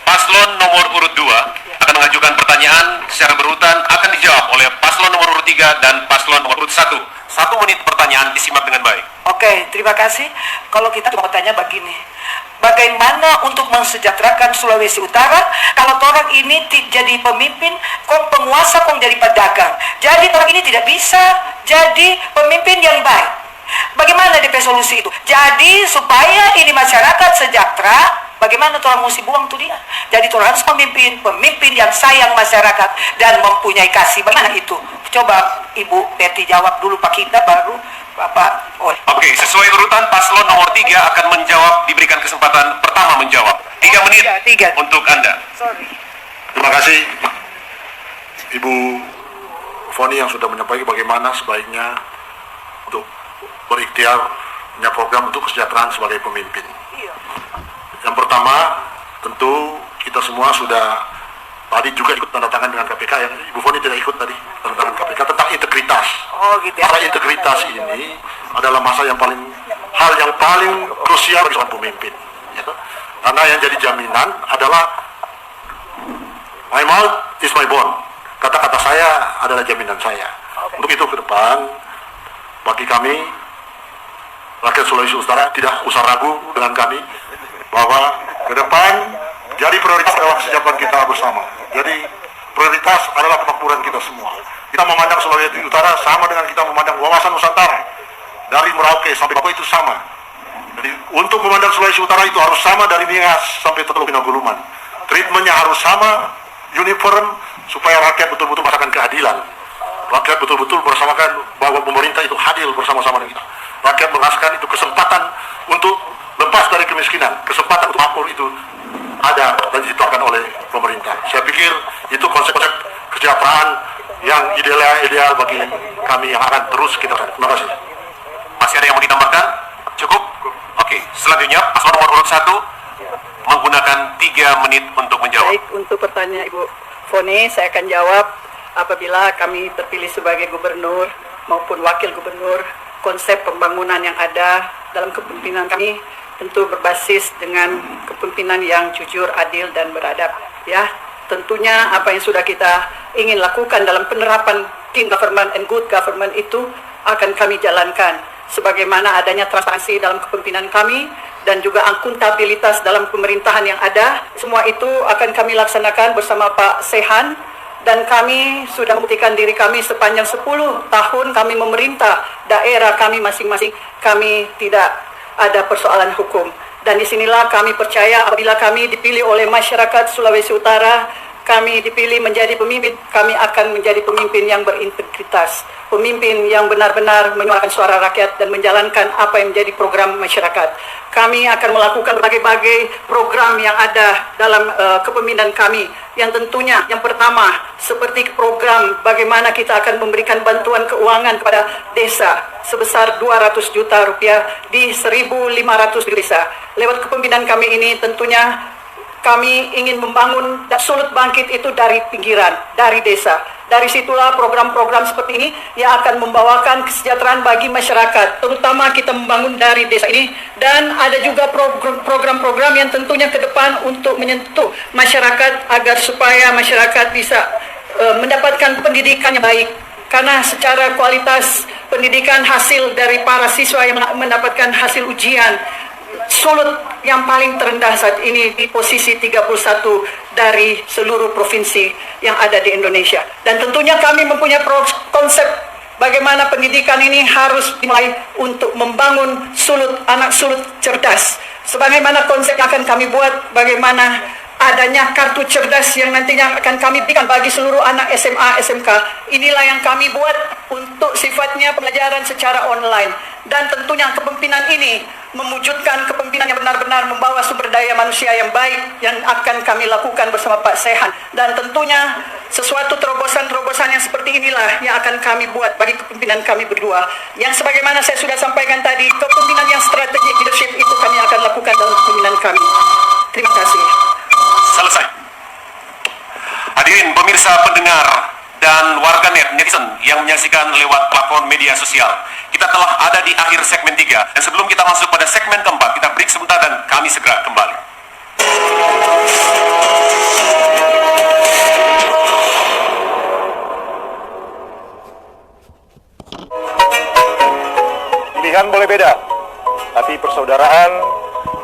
paslon nomor urut 2 akan mengajukan pertanyaan secara berurutan, akan dijawab oleh paslon nomor urut 3 dan paslon nomor urut 1. 1 menit pertanyaan, disimak dengan baik. Oke, terima kasih. Kalau kita cuma tanya begini, bagaimana untuk mensejahterakan Sulawesi Utara kalau orang ini jadi pemimpin, kok penguasa kok jadi pedagang. Jadi orang ini tidak bisa jadi pemimpin yang baik. Bagaimana DP solusi itu? Jadi supaya ini masyarakat sejahtera, bagaimana orang mesti buang tuh dia? Jadi orang harus pemimpin yang sayang masyarakat dan mempunyai kasih. Bagaimana itu? Coba Ibu Betty jawab dulu, Pak Kita, baru Bapak. Oke, sesuai urutan paslon nomor 3 akan menjawab, diberikan kesempatan pertama menjawab. 3 menit untuk Anda. Terima kasih Ibu Foni yang sudah menyampaikan bagaimana sebaiknya untuk berikhtiar punya program untuk kesejahteraan sebagai pemimpin. Yang pertama, tentu kita semua sudah tadi juga ikut tanda tangan dengan KPK, yang Ibu Foni tidak ikut tadi tanda tangan KPK tentang integritas. Karena integritas ini adalah hal yang paling krusial bagi seorang pemimpin. Ya, karena yang jadi jaminan adalah my mouth is my bond. Kata-kata saya adalah jaminan saya. Untuk itu ke depan, bagi kami rakyat Sulawesi Utara tidak usah ragu dengan kami bahwa ke depan jadi prioritas adalah kesejahteraan kita bersama. Jadi prioritas adalah kemakmuran kita semua. Kita memandang Sulawesi Utara sama dengan kita memandang wawasan Nusantara. Dari Merauke sampai Papua itu sama. Jadi untuk memandang Sulawesi Utara itu harus sama dari Nias sampai Teluk Pinanguluman. Treatmentnya harus sama, uniform, supaya rakyat betul-betul merasakan keadilan. Rakyat betul-betul merasakan bahwa pemerintah itu hadir bersama-sama dengan kita. Rakyat merasakan itu kesempatan untuk lepas dari kemiskinan, kesempatan untuk makmur itu ada dan diciptakan oleh pemerintah. Saya pikir itu konsep-konsep kesejahteraan yang ideal bagi kami yang akan terus kita. Terima kasih. Masih ada yang mau ditambahkan? Cukup? Oke, selanjutnya paslon nomor urut 1 menggunakan 3 menit untuk menjawab. Baik, untuk pertanyaan Ibu Foni, saya akan jawab. Apabila kami terpilih sebagai gubernur maupun wakil gubernur, konsep pembangunan yang ada dalam kepemimpinan kami tentu berbasis dengan kepemimpinan yang jujur, adil, dan beradab. Ya, tentunya apa yang sudah kita ingin lakukan dalam penerapan clean government and good government itu akan kami jalankan. Sebagaimana adanya transparansi dalam kepemimpinan kami dan juga akuntabilitas dalam pemerintahan yang ada, semua itu akan kami laksanakan bersama Pak Sehan. Dan kami sudah membuktikan diri kami sepanjang 10 tahun kami memerintah daerah kami masing-masing. Kami tidak ada persoalan hukum. Dan disinilah kami percaya apabila kami dipilih oleh masyarakat Sulawesi Utara, kami dipilih menjadi pemimpin, kami akan menjadi pemimpin yang berintegritas. Pemimpin yang benar-benar menyuarakan suara rakyat dan menjalankan apa yang menjadi program masyarakat. Kami akan melakukan berbagai program yang ada dalam kepemimpinan kami. Yang tentunya yang pertama seperti program bagaimana kita akan memberikan bantuan keuangan kepada desa sebesar 200 juta rupiah di 1.500 desa. Lewat kepemimpinan kami ini tentunya kami ingin membangun sulut bangkit itu dari pinggiran, dari desa. Dari situlah program-program seperti ini yang akan membawakan kesejahteraan bagi masyarakat. Terutama kita membangun dari desa ini. Dan ada juga program-program yang tentunya ke depan untuk menyentuh masyarakat agar supaya masyarakat bisa mendapatkan pendidikan yang baik. Karena secara kualitas pendidikan hasil dari para siswa yang mendapatkan hasil ujian, Sulut yang paling terendah saat ini di posisi 31 dari seluruh provinsi yang ada di Indonesia. Dan tentunya kami mempunyai konsep bagaimana pendidikan ini harus dimulai untuk membangun Sulut, anak Sulut cerdas. Sebagaimana konsep yang akan kami buat, bagaimana adanya kartu cerdas yang nantinya akan kami berikan bagi seluruh anak SMA, SMK. Inilah yang kami buat untuk sifatnya pembelajaran secara online. Dan tentunya kepemimpinan ini mewujudkan kepemimpinan yang benar-benar membawa sumber daya manusia yang baik yang akan kami lakukan bersama Pak Sehan. Dan tentunya sesuatu terobosan-terobosan yang seperti inilah yang akan kami buat bagi kepemimpinan kami berdua. Yang sebagaimana saya sudah sampaikan tadi, kepemimpinan yang strategik leadership itu kami akan lakukan dalam kepemimpinan kami. Terima kasih. Selesai. Hadirin pemirsa pendengar dan warganet netizen yang menyaksikan lewat platform media sosial. Kita telah ada di akhir segmen 3, dan sebelum kita masuk pada segmen keempat, kita break sebentar dan kami segera kembali. Pilihan boleh beda, tapi persaudaraan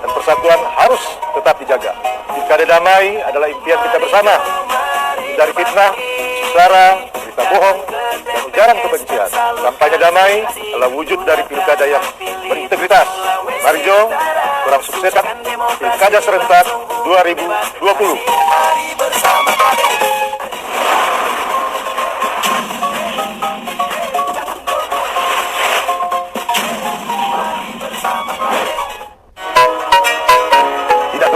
dan persatuan harus tetap dijaga. Pilkada damai adalah impian kita bersama. Dari fitnah, sara, berita bohong, dan ujaran kebencian. Kampanye damai adalah wujud dari pilkada yang berintegritas. Mari Jo, kurang sukseskan Pilkada Serentak 2020.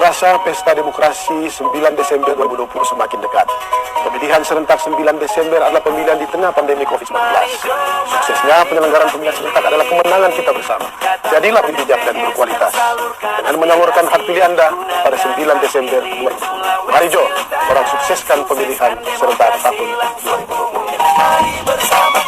Terasa pesta demokrasi 9 Desember 2020 semakin dekat. Pemilihan serentak 9 Desember adalah pemilihan di tengah pandemi COVID-19. Suksesnya penyelenggaraan pemilihan serentak adalah kemenangan kita bersama. Jadilah bijak dan berkualitas dengan menyalurkan hak pilih Anda pada 9 Desember 2020. Mari Jo, orang sukseskan pemilihan serentak tahun 2020. Mari bersama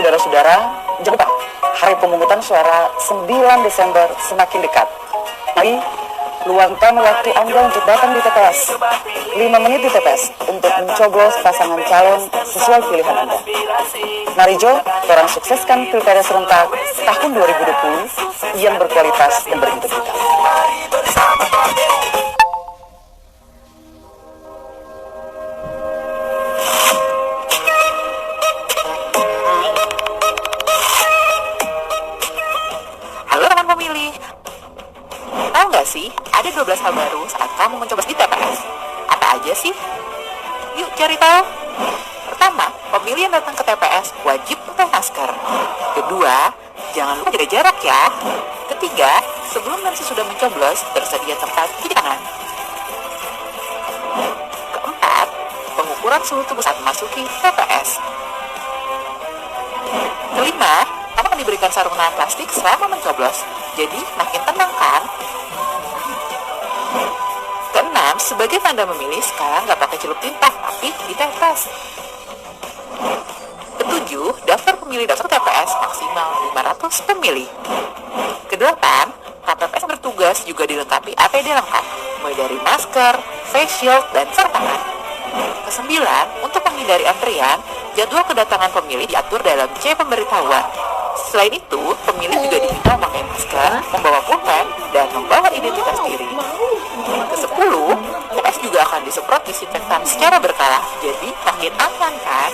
Saudara-saudara, jangan lupa, hari pemungutan suara 9 Desember semakin dekat. Mari, luangkan waktu Anda untuk datang di TPS. 5 menit di TPS untuk mencoblos pasangan calon sesuai pilihan Anda. Mari Jo, orang sukseskan Pilkada Serentak tahun 2020 yang berkualitas dan berintegritas. Tahu nggak sih, ada 12 hal baru saat kamu mencoblos di TPS. Apa aja sih? Yuk cari tahu. Pertama, pemilih yang datang ke TPS wajib pakai masker. Kedua, jangan lupa jaga jarak ya. Ketiga, sebelum dan sesudah mencoblos, tersedia tempat cuci tangan. Keempat, pengukuran suhu tubuh saat memasuki TPS. Kelima, kamu akan diberikan sarung tangan plastik selama mencoblos. Jadi, makin tenang kan? Keenam, sebagai tanda memilih, sekarang nggak pakai celup tinta, tapi dites. Ketujuh, daftar pemilih daftar TPS maksimal 500 pemilih. Kedelapan, KPPS bertugas juga dilengkapi APD lengkap, mulai dari masker, face shield, dan sarung tangan. Kesembilan, untuk menghindari antrian, jadwal kedatangan pemilih diatur dalam C pemberitahuan. Selain itu, pemilih juga diminta memakai masker, membawa pulpen, dan membawa identitas diri. Kesepuluh, TPS juga akan disemprot disinfektan secara berkala, jadi makin aman kan?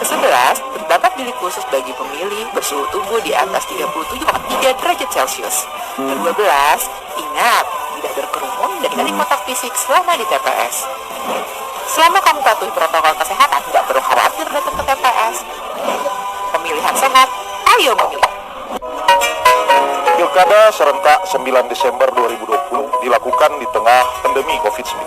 Kesebelas, terdapat bilik khusus bagi pemilih bersuhu tubuh di atas 37,3 derajat Celcius. Ke-12, ingat, tidak berkerumun dan hindari kontak fisik selama di TPS. Selama kamu patuhi protokol kesehatan, tidak perlu khawatir datang ke TPS. Pemilihan sehat, ayo memilih. Pilkada serentak 9 Desember 2020 dilakukan di tengah pandemi COVID-19.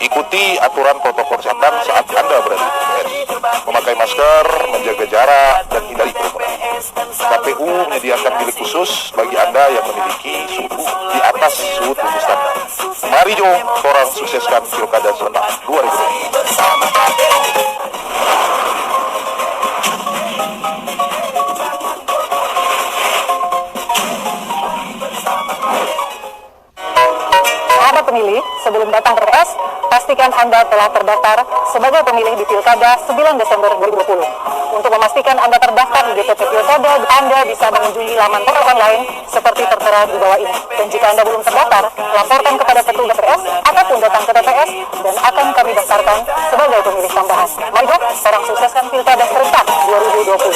Ikuti aturan protokol kesehatan saat Anda berada di TPS. Memakai masker, menjaga jarak, dan hindari kerumunan. KPU menyediakan bilik khusus bagi Anda yang memiliki suhu di atas suhu tubuh standar. Mari Jo, orang sukseskan Pilkada serentak 2020. Sahabat pemilih, sebelum datang ke TPS, pastikan Anda telah terdaftar sebagai pemilih di Pilkada 9 Desember 2020. Untuk memastikan Anda terdaftar di DPP Pilkada, Anda bisa mengunjungi laman TPS online seperti tertera di bawah ini. Dan jika Anda belum terdaftar, laporkan kepada petugas TPS ataupun datang ke TPS dan akan kami daftarkan sebagai pemilih tambahan. Mari orang sukseskan Pilkada Serentak 2020.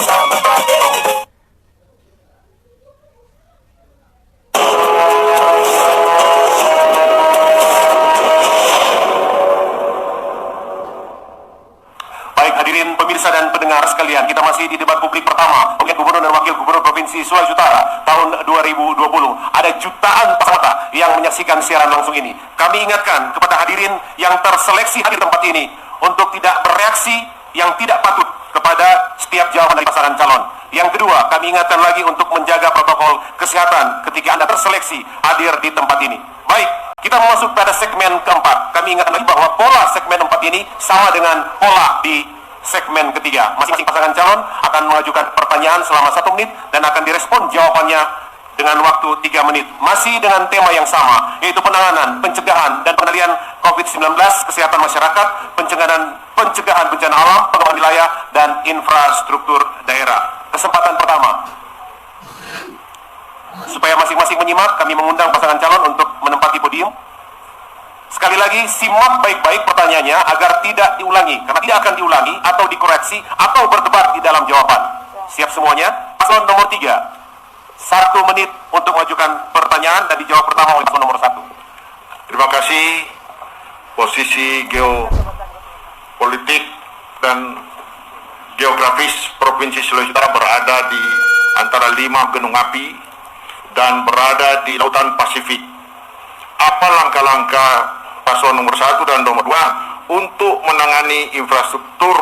Baik hadirin pemilih pemirsa dan pendengar sekalian, kita masih di debat publik pertama Wakil Gubernur dan Wakil Gubernur Provinsi Sulawesi Utara tahun 2020. Ada jutaan peserta yang menyaksikan siaran langsung ini. Kami ingatkan kepada hadirin yang terseleksi hadir tempat ini untuk tidak bereaksi yang tidak patut kepada setiap jawaban dari pasangan calon. Yang kedua, kami ingatkan lagi untuk menjaga protokol kesehatan ketika Anda terseleksi hadir di tempat ini. Baik, kita memasuki pada segmen keempat. Kami ingatkan lagi bahwa pola segmen 4 ini sama dengan pola di segmen ketiga. Masing-masing pasangan calon akan mengajukan pertanyaan selama 1 menit dan akan direspon jawabannya dengan waktu 3 menit. Masih dengan tema yang sama, yaitu penanganan, pencegahan, dan pengendalian COVID-19, kesehatan masyarakat, pencegahan bencana alam, pengembangan wilayah, dan infrastruktur daerah. Kesempatan pertama, supaya masing-masing menyimak, kami mengundang pasangan calon untuk menempati podium. Sekali lagi, simak baik-baik pertanyaannya agar tidak diulangi, karena tidak akan diulangi atau dikoreksi atau berdebat di dalam jawaban. Siap semuanya? Paslon nomor 3, 1 menit untuk mengajukan pertanyaan dan dijawab pertama oleh paslon nomor 1. Terima kasih. Posisi geopolitik dan geografis Provinsi Sulawesi Utara berada di antara 5 gunung api dan berada di Lautan Pasifik. Apa langkah-langkah paslon nomor 1 dan nomor 2 untuk menangani infrastruktur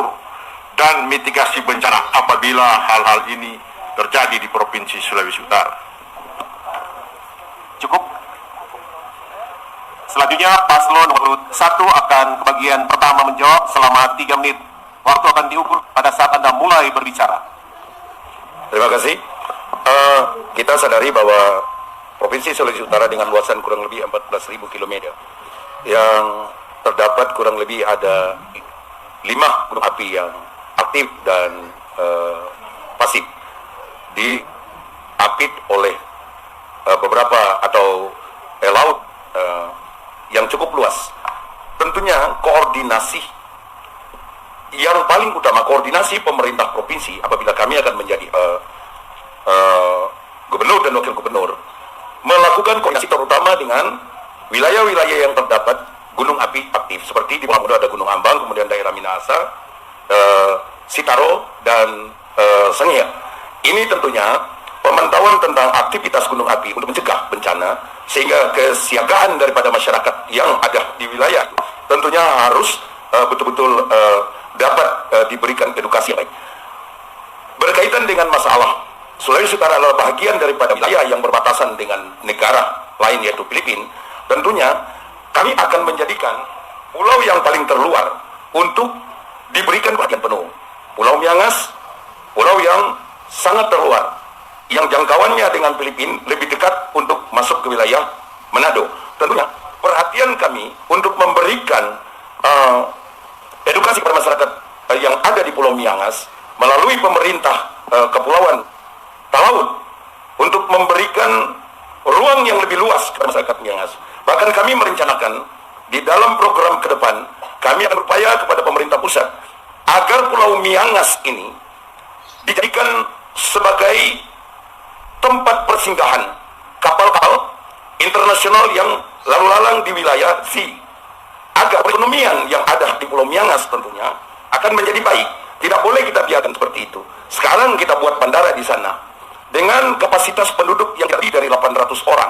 dan mitigasi bencana apabila hal-hal ini terjadi di Provinsi Sulawesi Utara? Cukup. Selanjutnya paslon nomor 1 akan ke bagian pertama menjawab selama 3 menit. Waktu akan diukur pada saat Anda mulai berbicara. Terima kasih. Kita sadari bahwa Provinsi Sulawesi Utara dengan luasan kurang lebih 14.000 km yang terdapat kurang lebih ada 5 gunung api yang aktif dan pasif diapit oleh beberapa atau laut yang cukup luas. Tentunya koordinasi yang paling utama, koordinasi pemerintah provinsi apabila kami akan menjadi gubernur dan wakil gubernur, melakukan koordinasi terutama dengan wilayah-wilayah yang terdapat gunung api aktif, seperti di Pulau Muda ada Gunung Ambang, kemudian daerah Minahasa, Sitaro, dan Sengia. Ini tentunya pemantauan tentang aktivitas gunung api untuk mencegah bencana, sehingga kesiagaan daripada masyarakat yang ada di wilayah tentunya harus betul-betul dapat diberikan edukasi yang baik. Berkaitan dengan masalah Sulawesi Utara adalah bagian daripada wilayah yang berbatasan dengan negara lain yaitu Filipina. Tentunya kami akan menjadikan pulau yang paling terluar untuk diberikan perhatian penuh. Pulau Miangas, pulau yang sangat terluar, yang jangkauannya dengan Filipina lebih dekat untuk masuk ke wilayah Manado. Tentunya perhatian kami untuk memberikan edukasi kepada masyarakat yang ada di Pulau Miangas melalui pemerintah Kepulauan Talaut untuk memberikan ruang yang lebih luas kepada masyarakat Miangas. Bahkan kami merencanakan di dalam program ke depan kami akan berupaya kepada pemerintah pusat agar Pulau Miangas ini dijadikan sebagai tempat persinggahan kapal-kapal internasional yang lalu lalang di wilayah agar perekonomian yang ada di Pulau Miangas tentunya akan menjadi baik. Tidak boleh kita biarkan seperti itu. Sekarang kita buat bandara di sana dengan kapasitas penduduk yang lebih dari 800 orang.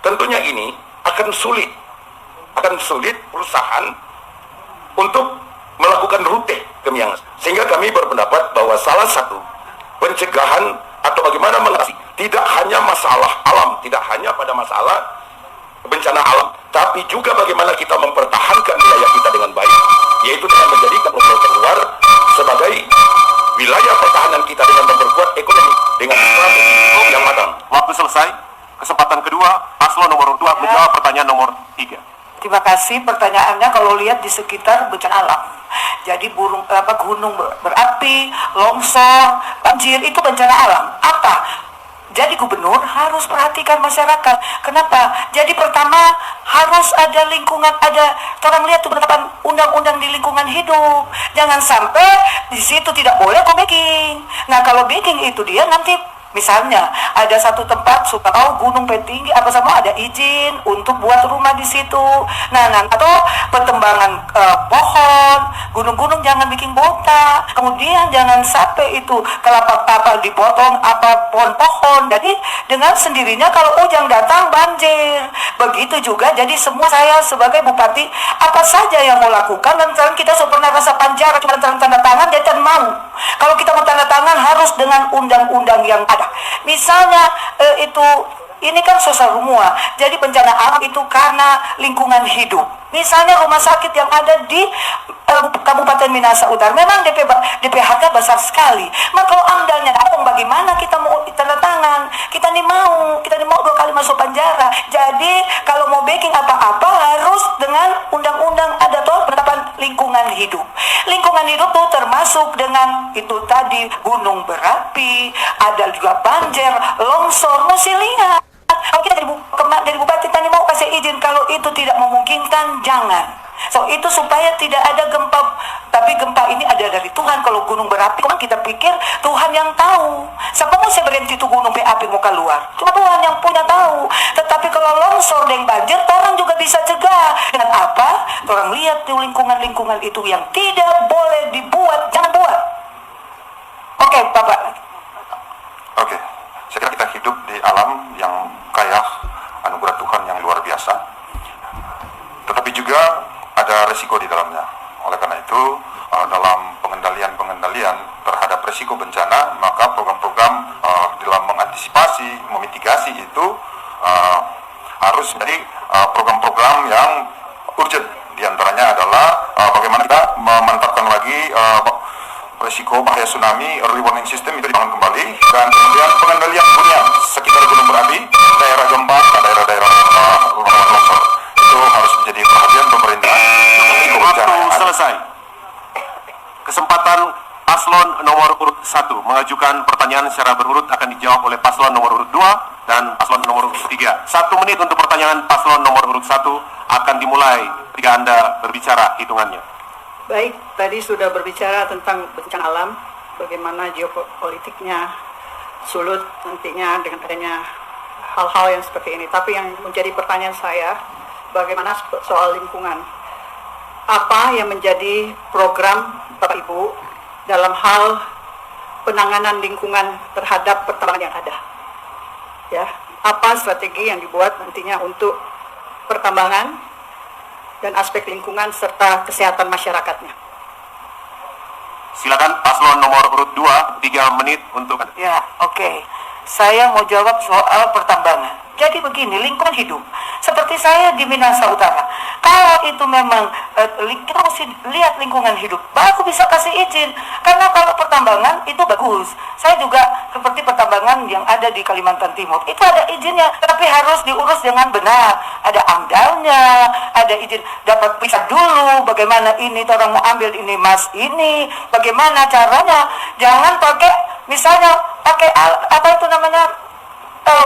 Tentunya ini akan sulit perusahaan untuk melakukan rute ke Miangas. Sehingga kami berpendapat bahwa salah satu pencegahan atau bagaimana mengatasi tidak hanya masalah alam, tidak hanya pada masalah bencana alam, tapi juga bagaimana kita mempertahankan wilayah kita dengan baik, yaitu dengan menjadikan pulau terluar sebagai wilayah pertahanan kita dengan memperkuat ekonomi dengan strategi yang matang. Waktu selesai. Kesempatan kedua, paslon nomor 2 menjawab pertanyaan nomor 3. Terima kasih. Pertanyaannya kalau lihat di sekitar bencana alam, jadi gunung berapi, longsor, banjir itu bencana alam. Apa? Jadi gubernur harus perhatikan masyarakat. Kenapa? Jadi pertama harus ada lingkungan, ada orang lihat tuh penetapan undang-undang di lingkungan hidup. Jangan sampai di situ tidak boleh baking. Nah kalau baking itu dia nanti misalnya ada satu tempat suka gunung tinggi apa sama ada izin untuk buat rumah di situ. Nah atau pertembangan pohon, gunung-gunung jangan bikin botak, kemudian jangan sampai itu kelapa dipotong, apa pohon-pohon. Jadi dengan sendirinya kalau hujan datang banjir. Begitu juga jadi semua saya sebagai bupati apa saja yang mau lakukan, dan sekarang kita sudah pernah rasa panjara cuma tanda tangan dia tak mau. Kalau kita mau tanda tangan harus dengan undang-undang yang ada. Misalnya ini kan sosial rumah, jadi bencana alam itu karena lingkungan hidup. Misalnya rumah sakit yang ada di Kabupaten Minahasa Utara, memang DPHK besar sekali. Maka kalau amdalnya datang, bagaimana kita mau tanda tangan? Kita nih mau 2 kali masuk penjara. Jadi kalau mau backing apa-apa harus dengan undang-undang ada toh penetapan lingkungan hidup. Lingkungan hidup tuh termasuk dengan itu tadi gunung berapi, ada juga banjir, longsor, mesti lihat. Kalau kita dari bupati tadi mau kasih izin, kalau itu tidak memungkinkan jangan. So itu supaya tidak ada gempa, tapi gempa ini ada dari Tuhan. Kalau gunung berapi, kan kita pikir Tuhan yang tahu. Siapa mau saya berhenti itu gunung berapi mau keluar? Cuma Tuhan yang punya tahu. Tetapi kalau longsor dan banjir, orang juga bisa cegah. Dengan apa? Orang lihat di lingkungan-lingkungan itu yang tidak boleh dibuat, jangan buat. Oke, Bapak. Oke, saya kira kita hidup di alam yang kaya anugerah Tuhan yang luar biasa, tetapi juga ada resiko di dalamnya. Oleh karena itu, dalam pengendalian terhadap resiko bencana, maka program-program dalam mengantisipasi, memitigasi itu harus menjadi program-program yang urgent. Di antaranya adalah bagaimana kita memantapkan lagi resiko bahaya tsunami, early warning system itu dibangun kembali, dan kemudian pengendalian hunian sekitar gunung berapi, daerah gempa, dan daerah-daerah longsor. Itu harus menjadi perhatian pemerintah. Waktu selesai. Kesempatan paslon nomor urut 1 mengajukan pertanyaan secara berurut akan dijawab oleh paslon nomor urut 2 dan paslon nomor urut 3. 1 menit untuk pertanyaan paslon nomor urut 1 akan dimulai ketika Anda berbicara hitungannya. Baik, tadi sudah berbicara tentang bencana alam, bagaimana geopolitiknya sulut nantinya dengan adanya hal-hal yang seperti ini. Tapi yang menjadi pertanyaan saya, bagaimana soal lingkungan? Apa yang menjadi program Bapak Ibu dalam hal penanganan lingkungan terhadap pertambangan yang ada? Ya, apa strategi yang dibuat nantinya untuk pertambangan dan aspek lingkungan serta kesehatan masyarakatnya? Silakan paslon nomor urut 2, 3 menit untuk... Ya, oke. Saya mau jawab soal pertambangan. Jadi begini, lingkungan hidup. Seperti saya di Minahasa Utara. Kalau itu memang kita mesti lihat lingkungan hidup, baru bisa kasih izin. Karena kalau pertambangan itu bagus. Saya juga seperti pertambangan yang ada di Kalimantan Timur. Itu ada izinnya, tapi harus diurus dengan benar. Ada amdalnya, ada izin, dapat bisa dulu bagaimana ini orang mau ambil ini mas ini, bagaimana caranya. Jangan pakai misalnya pakai apa itu namanya,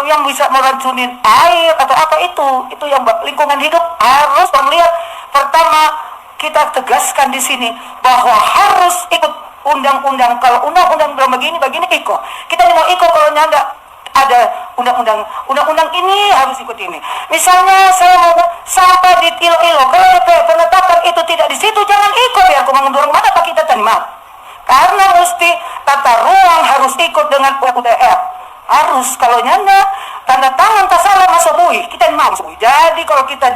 yang bisa meracunin air atau apa itu yang lingkungan hidup harus melihat. Pertama kita tegaskan di sini bahwa harus ikut undang-undang. Kalau undang-undang bilang begini ikut. Kita mau ikut, kalau nyanda ada undang-undang ini harus ikut ini. Misalnya saya mau sampah di Iloilo, kalau penetapan itu tidak di situ jangan ikut, biar aku mengundurkan mana pak kita terima. Karena mesti tata ruang harus ikut dengan UTR. Harus, kalau nyanda tanda tangan tak salah masuk bui, kita mau masuk bui. Jadi kalau kita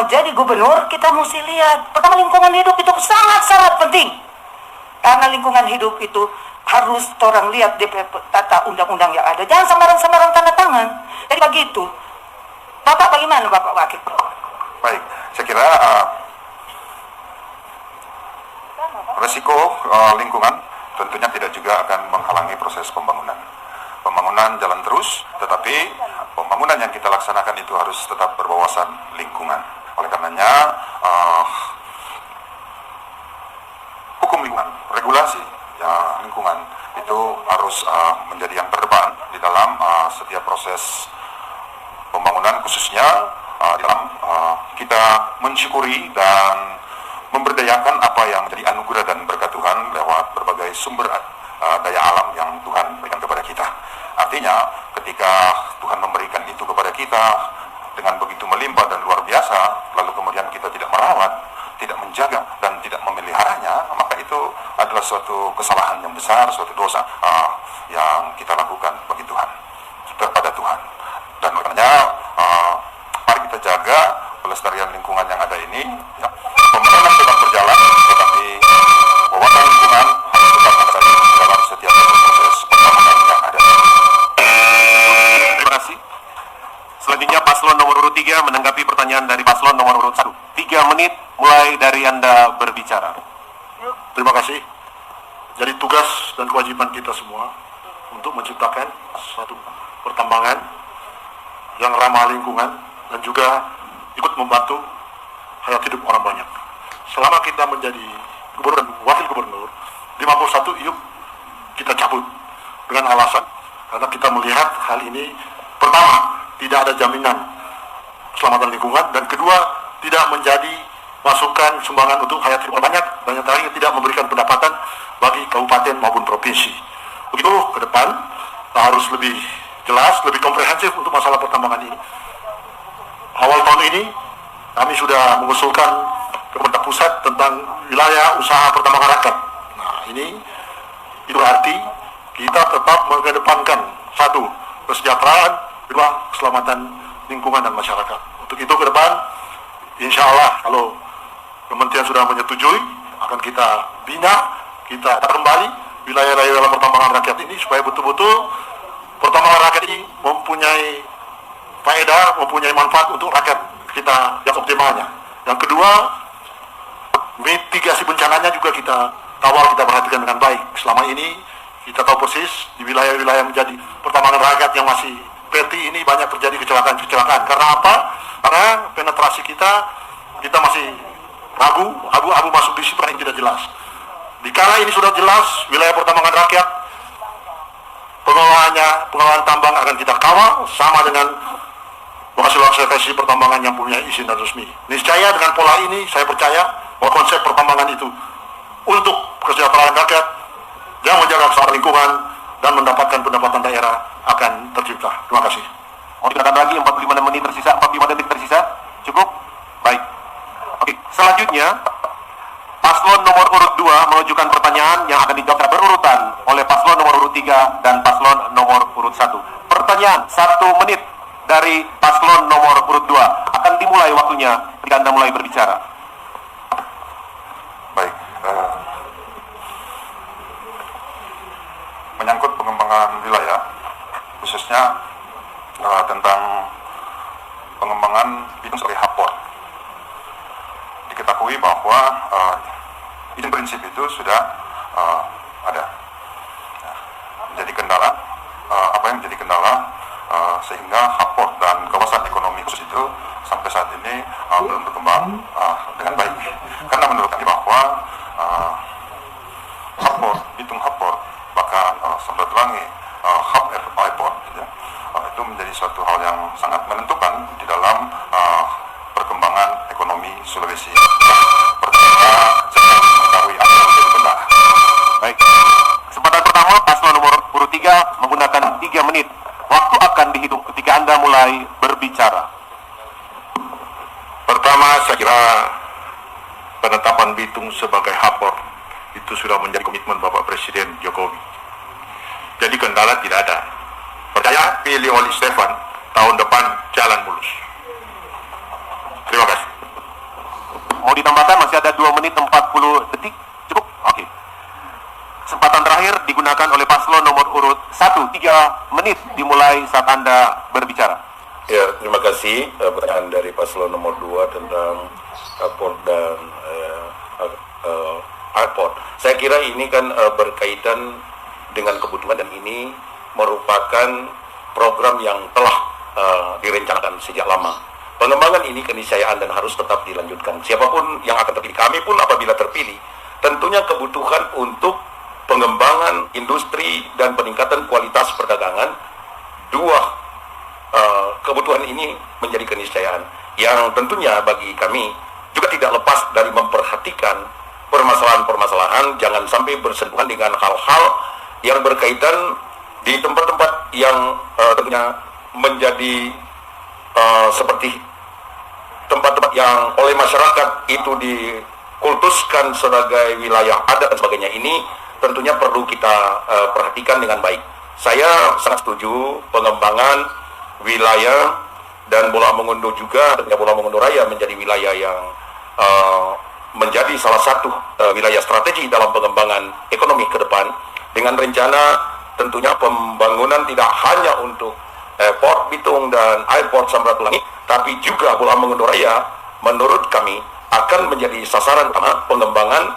jadi gubernur, kita mesti lihat pertama lingkungan hidup itu sangat-sangat penting. Karena lingkungan hidup itu harus orang lihat DP tata undang-undang yang ada. Jangan samaran-samaran tanda tangan. Jadi begitu. Bapak bagaimana Bapak Wakil? Baik, saya kira resiko lingkungan tentunya tidak juga akan menghalangi proses pembangunan. Pembangunan jalan terus, tetapi pembangunan yang kita laksanakan itu harus tetap berwawasan lingkungan. Oleh karenanya, hukum lingkungan, regulasi lingkungan itu harus menjadi yang terdepan di dalam setiap proses pembangunan, khususnya di dalam kita mensyukuri dan memberdayakan apa yang menjadi anugerah dan berkat Tuhan lewat berbagai sumber daya alam yang Tuhan berikan kepada kita. Artinya, ketika Tuhan memberikan itu kepada kita dengan begitu melimpah dan luar biasa, lalu kemudian kita tidak merawat, tidak menjaga, dan tidak adalah suatu kesalahan yang besar, suatu dosa yang kita lakukan bagi Tuhan, kepada Tuhan. Dan makanya mari kita jaga pelestarian lingkungan yang ada ini. Ya. Pembangunan tetap berjalan, tetapi pewarna lingkungan harus tetap ada dalam setiap proses pembangunan yang ada. Terima kasih. Selanjutnya paslon nomor urut 3 menanggapi pertanyaan dari paslon nomor urut 1. 3 menit mulai dari Anda berbicara. Terima kasih. Jadi tugas dan kewajiban kita semua untuk menciptakan satu pertambangan yang ramah lingkungan dan juga ikut membantu hayat hidup orang banyak. Selama kita menjadi gubernur dan wakil gubernur, 51 IUP kita cabut dengan alasan karena kita melihat hal ini, pertama, tidak ada jaminan keselamatan lingkungan, dan kedua, tidak menjadi masukan sumbangan untuk hayat hidup orang banyak, dan yang terakhir tidak memberikan pendapatan bagi kabupaten maupun provinsi. Begitu ke depan kita harus lebih jelas, lebih komprehensif untuk masalah pertambangan ini. Awal tahun ini kami sudah mengusulkan ke pemerintah pusat tentang wilayah usaha pertambangan rakyat. Nah, ini itu arti kita tetap mengedepankan satu, kesejahteraan, kedua, keselamatan lingkungan dan masyarakat. Untuk itu ke depan, insya Allah kalau Kementerian sudah menyetujui, akan kita bina, kita kembali wilayah-wilayah pertambangan rakyat ini supaya betul-betul pertambangan rakyat ini mempunyai faedah, mempunyai manfaat untuk rakyat kita yang optimalnya. Yang kedua, mitigasi bencananya juga kita kawal, kita perhatikan dengan baik. Selama ini kita tahu persis di wilayah-wilayah menjadi pertambangan rakyat yang masih peti ini banyak terjadi kecelakaan. Karena apa? Karena penetrasi kita masih ragu, abu-abu masuk di situ yang tidak jelas. Dikala ini sudah jelas, wilayah pertambangan rakyat, pengelolaan tambang akan kita kawal sama dengan hasil observasi pertambangan yang punya izin dan resmi. Niscaya dengan pola ini, saya percaya bahwa konsep pertambangan itu untuk kesejahteraan rakyat yang menjaga keselamatan lingkungan dan mendapatkan pendapatan daerah akan tercipta. Terima kasih. Mau dikatakan lagi 45 menit tersisa, 45 detik tersisa? Cukup? Baik. Oke, selanjutnya paslon nomor urut 2 mengajukan pertanyaan yang akan dijawab berurutan oleh paslon nomor urut 3 dan paslon nomor urut 1. Pertanyaan 1 menit dari paslon nomor urut 2 akan dimulai waktunya ketika Anda mulai berbicara. Baik, menyangkut pengembangan wilayah, khususnya tentang pengembangan bidang sebagai hapor. Diketahui bahwa izin prinsip itu sudah ada. Menjadi kendala, apa yang menjadi kendala sehingga hapor dan kawasan ekonomi khusus itu sampai saat ini belum berkembang dengan baik. Karena menurut kami bahwa hapor, hitung hapor, bahkan sambatlangi hub airport, ya, itu menjadi suatu hal yang sangat menentukan di dalam perkembangan ekonomi Sulawesi. Pertama, jangan mengetahui apa yang menjadi kendala. Baik. Kesempatan pertama, paslon nomor urut 3 menggunakan 3 menit. Waktu akan dihitung ketika Anda mulai berbicara. Pertama, saya kira penetapan Bitung sebagai hapor itu sudah menjadi komitmen Bapak Presiden Jokowi. Jadi kendala tidak ada. Percaya pilih oleh Stefan, tahun depan jalan mulus. Terima kasih. Mau ditambahkan masih ada 2 menit 40 detik? Cukup? Oke. Kesempatan terakhir digunakan oleh paslon nomor urut 1. 3 menit dimulai saat Anda berbicara. Ya, terima kasih. Pertanyaan dari paslon nomor 2 tentang airport dan airport. Saya kira ini kan berkaitan dengan kebutuhan, dan ini merupakan program yang telah direncanakan sejak lama. Pengembangan ini keniscayaan dan harus tetap dilanjutkan. Siapapun yang akan terpilih, kami pun apabila terpilih, tentunya kebutuhan untuk pengembangan industri dan peningkatan kualitas perdagangan, dua kebutuhan ini menjadi keniscayaan yang tentunya bagi kami juga tidak lepas dari memperhatikan permasalahan-permasalahan, jangan sampai bersentuhan dengan hal-hal yang berkaitan di tempat-tempat yang tentunya menjadi seperti tempat-tempat yang oleh masyarakat itu kultuskan sebagai wilayah adat dan sebagainya ini tentunya perlu kita perhatikan dengan baik. Saya sangat setuju pengembangan wilayah dan Bola Mongondo juga, Bola Mongondo Raya menjadi wilayah yang menjadi salah satu wilayah strategi dalam pengembangan ekonomi ke depan dengan rencana tentunya pembangunan tidak hanya untuk Port Bitung dan Airport Samratulangi, tapi juga Bola Mongondo Raya menurut kami akan menjadi sasaran utama pengembangan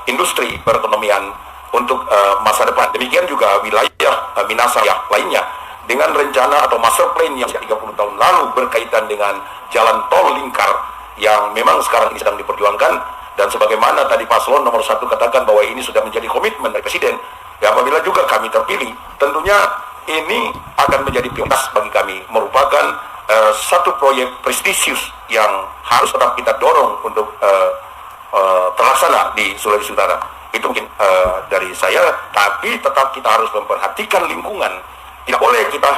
industri perekonomian untuk masa depan. Demikian juga wilayah Minasaya lainnya dengan rencana atau master plan yang 30 tahun lalu berkaitan dengan jalan tol lingkar yang memang sekarang ini sedang diperjuangkan, dan sebagaimana tadi paslon nomor 1 katakan bahwa ini sudah menjadi komitmen dari Presiden. Ya, apabila juga kami terpilih, tentunya ini akan menjadi prioritas bagi kami, merupakan satu proyek prestisius yang harus tetap kita dorong untuk terlaksana di Sulawesi Utara. Itu mungkin dari saya, tapi tetap kita harus memperhatikan lingkungan. Tidak boleh kita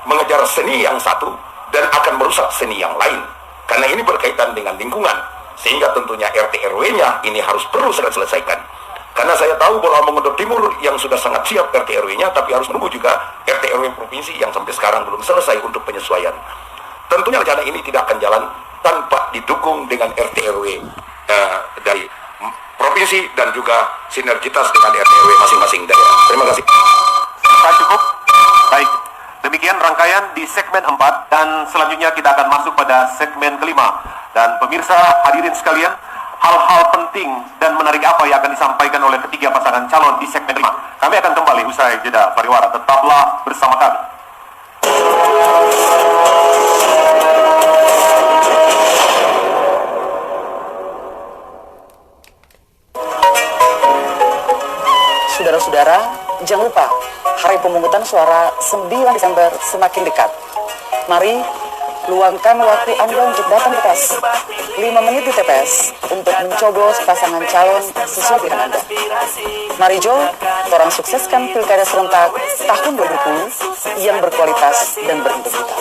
mengejar seni yang satu dan akan merusak seni yang lain, karena ini berkaitan dengan lingkungan, sehingga tentunya RT RW-nya ini harus perlu segera selesaikan. Karena saya tahu Bola Mongondo Timur yang sudah sangat siap RT RW-nya, tapi harus menunggu juga RT RW provinsi yang sampai sekarang belum selesai untuk penyesuaian. Tentunya rencana ini tidak akan jalan tanpa didukung dengan RT RW dari provinsi dan juga sinergitas dengan RT RW masing-masing daerah. Terima kasih. Cukup. Baik, demikian rangkaian di segmen 4 dan selanjutnya kita akan masuk pada segmen kelima. Dan pemirsa hadirin sekalian, hal-hal penting dan menarik apa yang akan disampaikan oleh ketiga pasangan calon di segmen 5. Kami akan kembali usai jeda pariwara. Tetaplah bersama kami. Saudara-saudara, jangan lupa hari pemungutan suara 9 Desember semakin dekat. Mari luangkan waktu Anda untuk datang ke TPS 5 menit di TPS untuk mencoblos pasangan calon sesuai dengan Anda. Mari Jo, orang sukseskan Pilkada serentak tahun 2020 yang berkualitas dan berintegritas.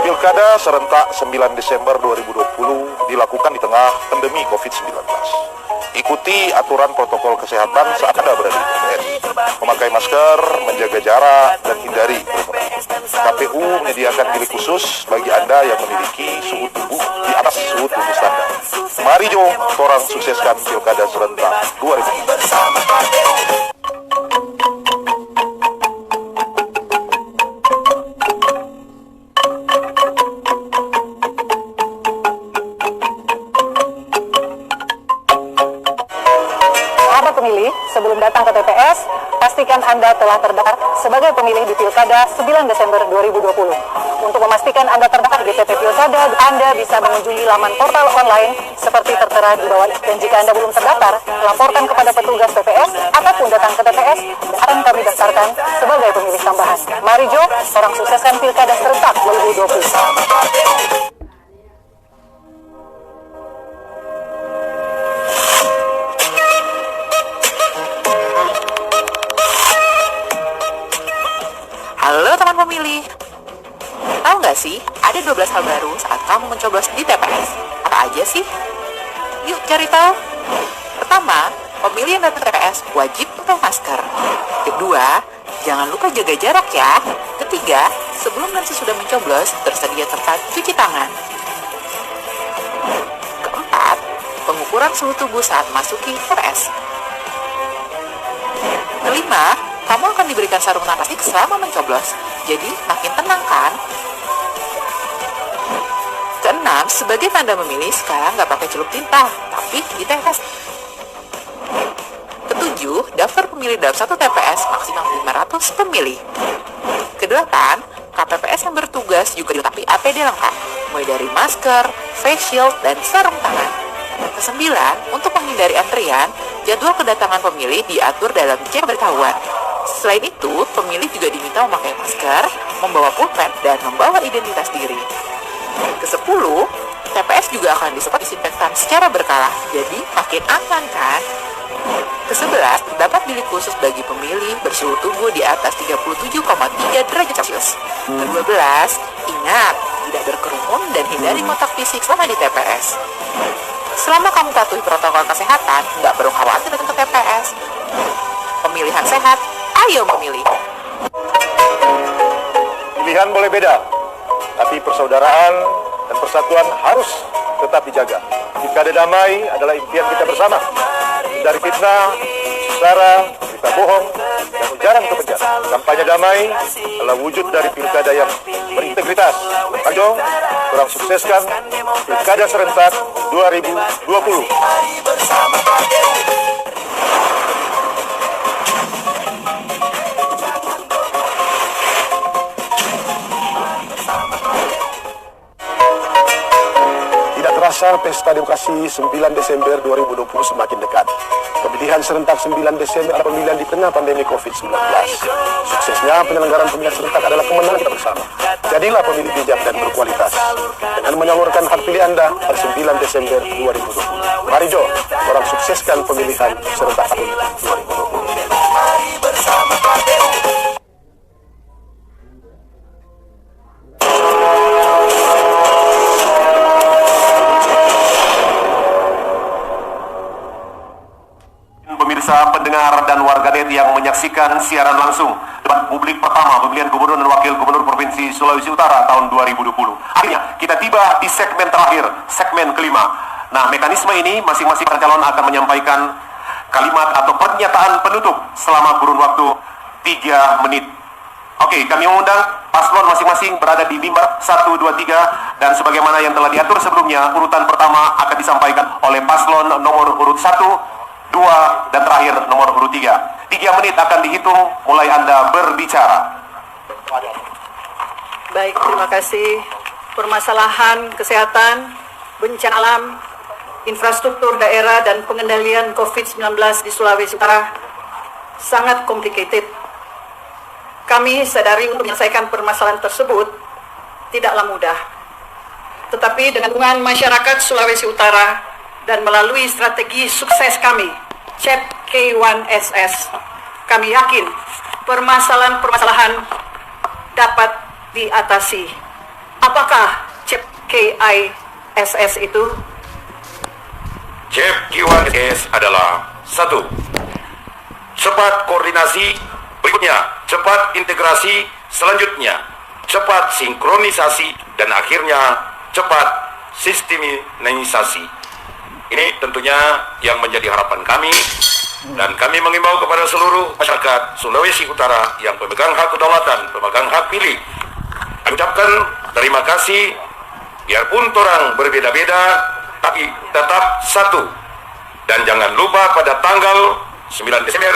Pilkada serentak 9 Desember 2020 dilakukan di tengah pandemi COVID-19. Ikuti aturan protokol kesehatan saat Anda berada di TPS. Memakai masker, menjaga jarak, dan hindari kerumunan. KPU menyediakan bilik khusus bagi Anda yang memiliki suhu tubuh di atas suhu tubuh standar. Mari Jo, orang sukseskan Pilkada serentak 2020. Pemilih, sebelum datang ke TPS, pastikan Anda telah terdaftar sebagai pemilih di Pilkada 9 Desember 2020. Untuk memastikan Anda terdaftar di DPP Pilkada, Anda bisa mengunjungi laman portal online seperti tertera di bawah. Dan jika Anda belum terdaftar, laporkan kepada petugas TPS ataupun datang ke TPS dan akan kami daftarkan sebagai pemilih tambahan. Mari Jo, orang sukseskan Pilkada serentak 2020. Halo teman pemilih, tahu nggak sih ada 12 hal baru saat kamu mencoblos di TPS? Apa aja sih? Yuk cari tahu. Pertama, pemilih yang datang ke TPS wajib pakai masker. Kedua, jangan lupa jaga jarak ya. Ketiga, sebelum dan sesudah mencoblos tersedia tempat cuci tangan. Keempat, pengukuran suhu tubuh saat masuki TPS. Kelima, kamu akan diberikan sarung tangan plastik selama mencoblos, jadi makin tenang kan? Keenam, sebagai tanda memilih sekarang nggak pakai celup tinta, tapi di TPS. Ketujuh, daftar pemilih dalam satu TPS maksimal 500 pemilih. Kedelapan, KPPS yang bertugas juga dilengkapi APD lengkap, mulai dari masker, face shield, dan sarung tangan. Kesembilan, untuk menghindari antrian, jadwal kedatangan pemilih diatur dalam cek pemberitahuan. Selain itu, pemilih juga diminta memakai masker, membawa pulpen, dan membawa identitas diri. Kesepuluh, TPS juga akan disemprot disinfektan secara berkala, jadi makin aman kan? Ke-11, terdapat bilik khusus bagi pemilih bersuhu tubuh di atas 37,3 derajat Celcius. Ke-12, ingat, tidak berkerumun dan hindari kontak fisik selama di TPS. Selama kamu patuhi protokol kesehatan, nggak perlu khawatir datang ke TPS. Pemilihan sehat, ayo memilih. Pilihan boleh beda, tapi persaudaraan dan persatuan harus tetap dijaga. Pilkada damai adalah impian kita bersama. Dari fitnah, sara, berita bohong, dan ujaran kebencian. Kampanye damai adalah wujud dari pilkada yang berintegritas. Ayo, kurang sukseskan Pilkada Serentak 2020. Terasa pesta demokrasi 9 Desember 2020 semakin dekat. Pemilihan serentak 9 Desember adalah pemilihan di tengah pandemi COVID-19. Suksesnya penyelenggaraan pemilihan serentak adalah kemenangan kita bersama. Jadilah pemilih bijak dan berkualitas dengan menyalurkan hak pilih Anda pada 9 Desember 2020. Mari Jo, orang sukseskan pemilihan serentak tahun 2020. Mari bersama Pemirsa, pendengar, dan warganet yang menyaksikan siaran langsung debat publik pertama pemilihan gubernur dan wakil gubernur Provinsi Sulawesi Utara tahun 2020. Akhirnya kita tiba di segmen terakhir, segmen kelima. Nah, mekanisme ini masing-masing calon akan menyampaikan kalimat atau pernyataan penutup selama kurun waktu 3 menit. Oke, kami mengundang paslon masing-masing berada di mimbar 1, 2, 3, dan sebagaimana yang telah diatur sebelumnya, urutan pertama akan disampaikan oleh paslon nomor urut 1, 2, dan terakhir nomor urut 3. 3 menit akan dihitung mulai Anda berbicara. Baik, terima kasih. Permasalahan kesehatan, bencana alam, infrastruktur daerah, dan pengendalian COVID-19 di Sulawesi Utara sangat complicated. Kami sadari untuk menyelesaikan permasalahan tersebut tidaklah mudah. Tetapi dengan dukungan masyarakat Sulawesi Utara dan melalui strategi sukses kami, CEP K1SS, kami yakin permasalahan-permasalahan dapat diatasi. Apakah CEP KISS itu? CEP K1SS adalah 1. Cepat koordinasi, berikutnya cepat integrasi, selanjutnya cepat sinkronisasi, dan akhirnya cepat sistemisasi. Ini tentunya yang menjadi harapan kami, dan kami mengimbau kepada seluruh masyarakat Sulawesi Utara yang pemegang hak kedaulatan, pemegang hak pilih. Kami ucapkan terima kasih, biarpun orang berbeda-beda, tapi tetap satu. Dan jangan lupa pada tanggal 9 Desember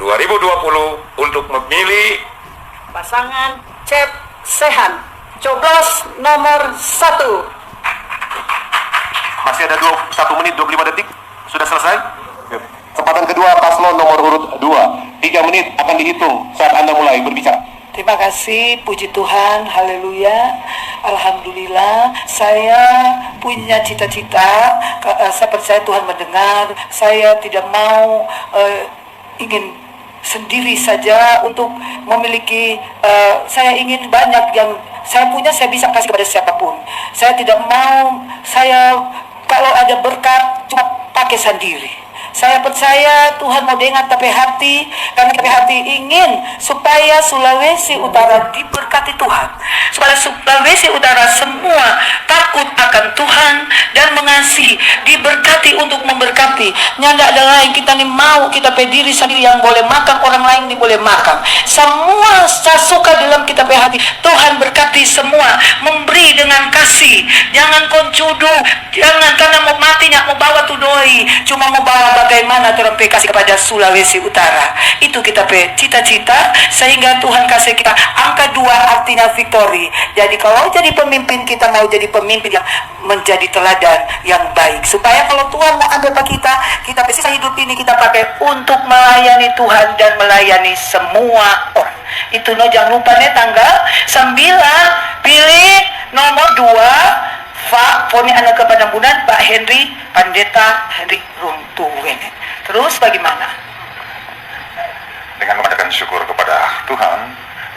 2020 untuk memilih pasangan CEP Sehan, coblos nomor 1. Masih ada 1 menit 25 detik. Sudah selesai? Kesempatan kedua paslon nomor urut 2. 3 menit akan dihitung saat Anda mulai berbicara. Terima kasih, puji Tuhan, haleluya, alhamdulillah. Saya punya cita-cita, saya percaya Tuhan mendengar. Saya tidak mau ingin sendiri saja untuk memiliki, saya ingin banyak yang saya punya, saya bisa kasih kepada siapapun. Saya tidak mau, kalau ada berkat cuma pakai sendiri. Saya percaya Tuhan mau dengar TPHT, karena TPHT ingin supaya Sulawesi Utara diberkati Tuhan, supaya Sulawesi Utara semua takut akan Tuhan dan mengasihi, diberkati untuk memberkati. Nggak ada lain, kita nih mau kita pediri sendiri yang boleh makan, orang lain nih boleh makan. Semua saya suka dalam kitab TPHT, Tuhan berkati semua, memberi dengan kasih. Jangan koncudu, jangan karena mau mati nggak mau bawa tuh doi, cuma mau bawa bagaimana Tuhan kasih kepada Sulawesi Utara. Itu kita cita-cita, sehingga Tuhan kasih kita angka 2, artinya victory. Jadi kalau jadi pemimpin, kita mau jadi pemimpin yang menjadi teladan yang baik, supaya kalau Tuhan mau ambil kita sisa hidup ini kita pakai untuk melayani Tuhan dan melayani semua orang. Itu jangan lupa nih tanggal 9 pilih nomor 2 Pak Poni anak kepada Pak Henry Pandeta Henry Runtuwen. Terus bagaimana? Dengan memanjatkan syukur kepada Tuhan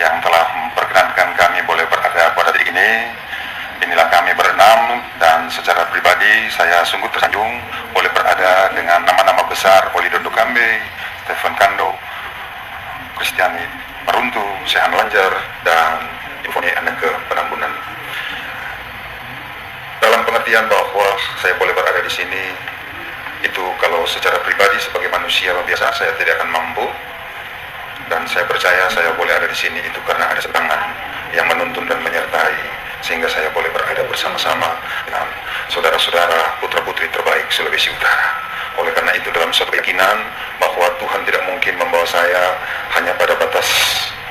yang telah memperkenankan kami boleh berada pada detik ini, inilah kami berenam, dan secara pribadi saya sungguh tersanjung boleh berada dengan nama-nama besar Oli Dondo Kambe, Stephen Kando, Kristiani Maruntu, Sehan Lanjar, dan Infoni Aneke Penambunan. Dalam pengertian bahwa saya boleh berada di sini, itu kalau secara pribadi sebagai manusia biasa saya tidak akan mampu, dan saya percaya saya boleh ada di sini itu karena ada tangan yang menuntun dan menyertai, sehingga saya boleh berada bersama-sama dengan saudara-saudara putra-putri terbaik Sulawesi Utara. Oleh karena itu dalam suatu keyakinan bahwa Tuhan tidak mungkin membawa saya hanya pada batas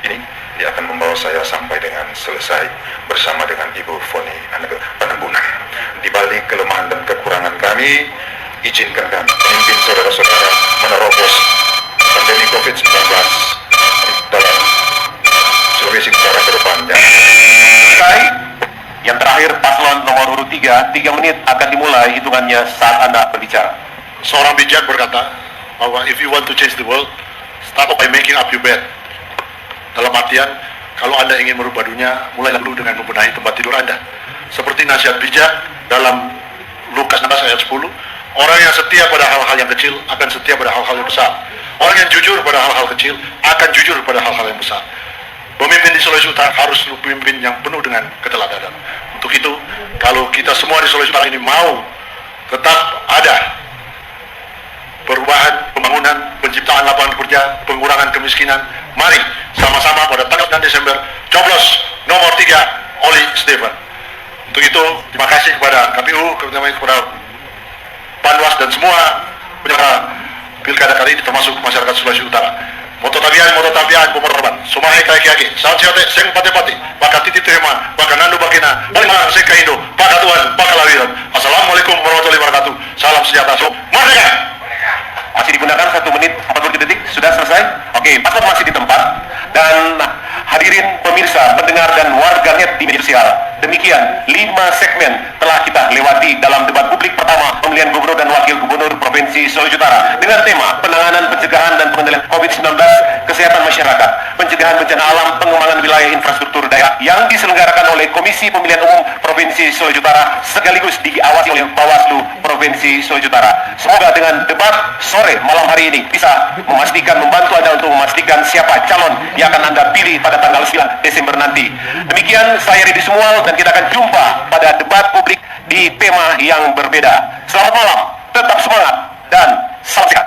ini, Dia akan membawa saya sampai dengan selesai bersama dengan Ibu Foni Aneke Penambunan. Di balik kelemahan dan kekurangan kami, izinkan kami memimpin saudara-saudara menerobos pandemi COVID-19 dalam Sulawesi Utara ke depannya. Yang terakhir, paslon nomor urut 3 menit akan dimulai hitungannya saat Anda berbicara. Seorang bijak berkata bahwa if you want to change the world, start by making up your bed. Dalam artian, kalau Anda ingin merubah dunia, mulailah dulu dengan membenahi tempat tidur Anda. Seperti nasihat bijak dalam Lukas 16 ayat 10, orang yang setia pada hal-hal yang kecil akan setia pada hal-hal yang besar. Orang yang jujur pada hal-hal kecil akan jujur pada hal-hal yang besar. Pemimpin di Sulawesi Utara harus pemimpin yang penuh dengan keteladanan. Untuk itu, kalau kita semua di Sulawesi Utara ini mau tetap ada perubahan, pembangunan, penciptaan lapangan kerja, pengurangan kemiskinan, mari sama-sama pada tanggal 9 Desember coblos nomor 3 Oli Stephen. Untuk itu, terima kasih kepada KPU, kepada Panwas dan semua penyelenggara pilkada kali ini, termasuk masyarakat Sulawesi Utara. Moto tabian, pemoroban, sumahe kai-kai, saat siote, seng pati-pati, baka titi tuhema, baka nandu bakina, balimalang seka Indo, baka Tuhan, baka lawiran. Assalamualaikum warahmatullahi wabarakatuh. Salam sejahtera. Merdeka! Masih digunakan 1 menit 40 detik, sudah selesai? Oke, paslon masih di tempat. Dan hadirin pemirsa, pendengar dan warganet di media sosial, demikian 5 segmen telah kita lewati dalam debat publik pertama pemilihan gubernur dan wakil gubernur Provinsi Sulawesi Utara dengan tema penanganan, pencegahan dan pengendalian COVID-19, kesehatan masyarakat, pencegahan bencana alam, pengembangan wilayah infrastruktur daerah yang diselenggarakan oleh Komisi Pemilihan Umum Provinsi Sulawesi Utara sekaligus diawasi oleh Bawaslu Provinsi Sulawesi Utara. Semoga dengan debat sore malam hari ini bisa membantu Anda untuk memastikan siapa calon yang akan Anda pilih pada tanggal 9 Desember nanti. Demikian saya Ridi Sumual, dan kita akan jumpa pada debat publik di tema yang berbeda. Selamat malam, tetap semangat, dan salam sehat.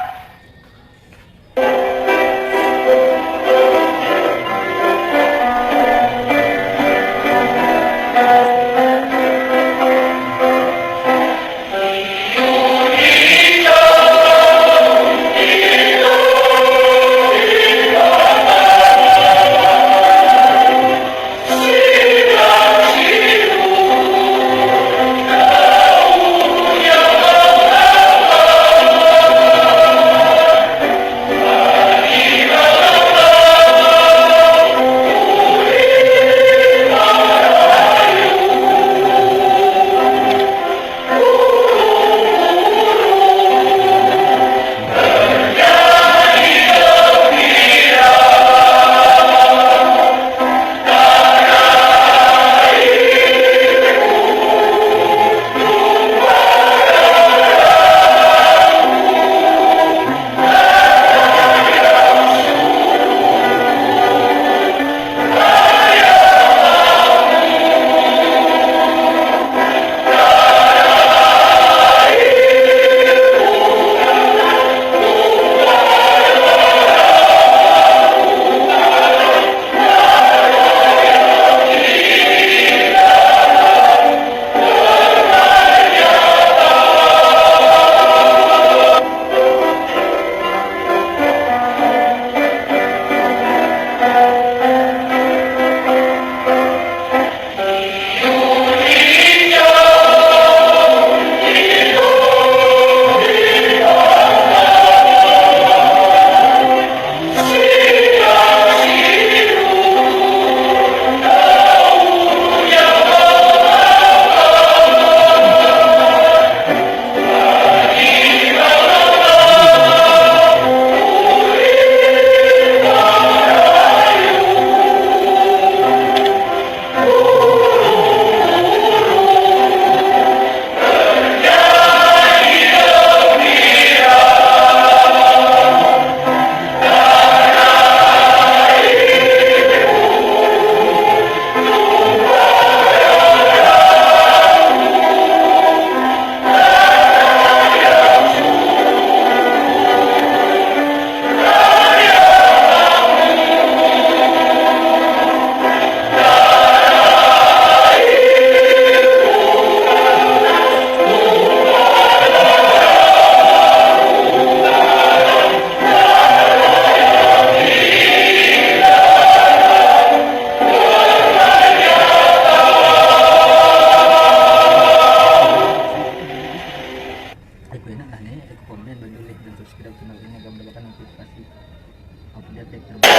efek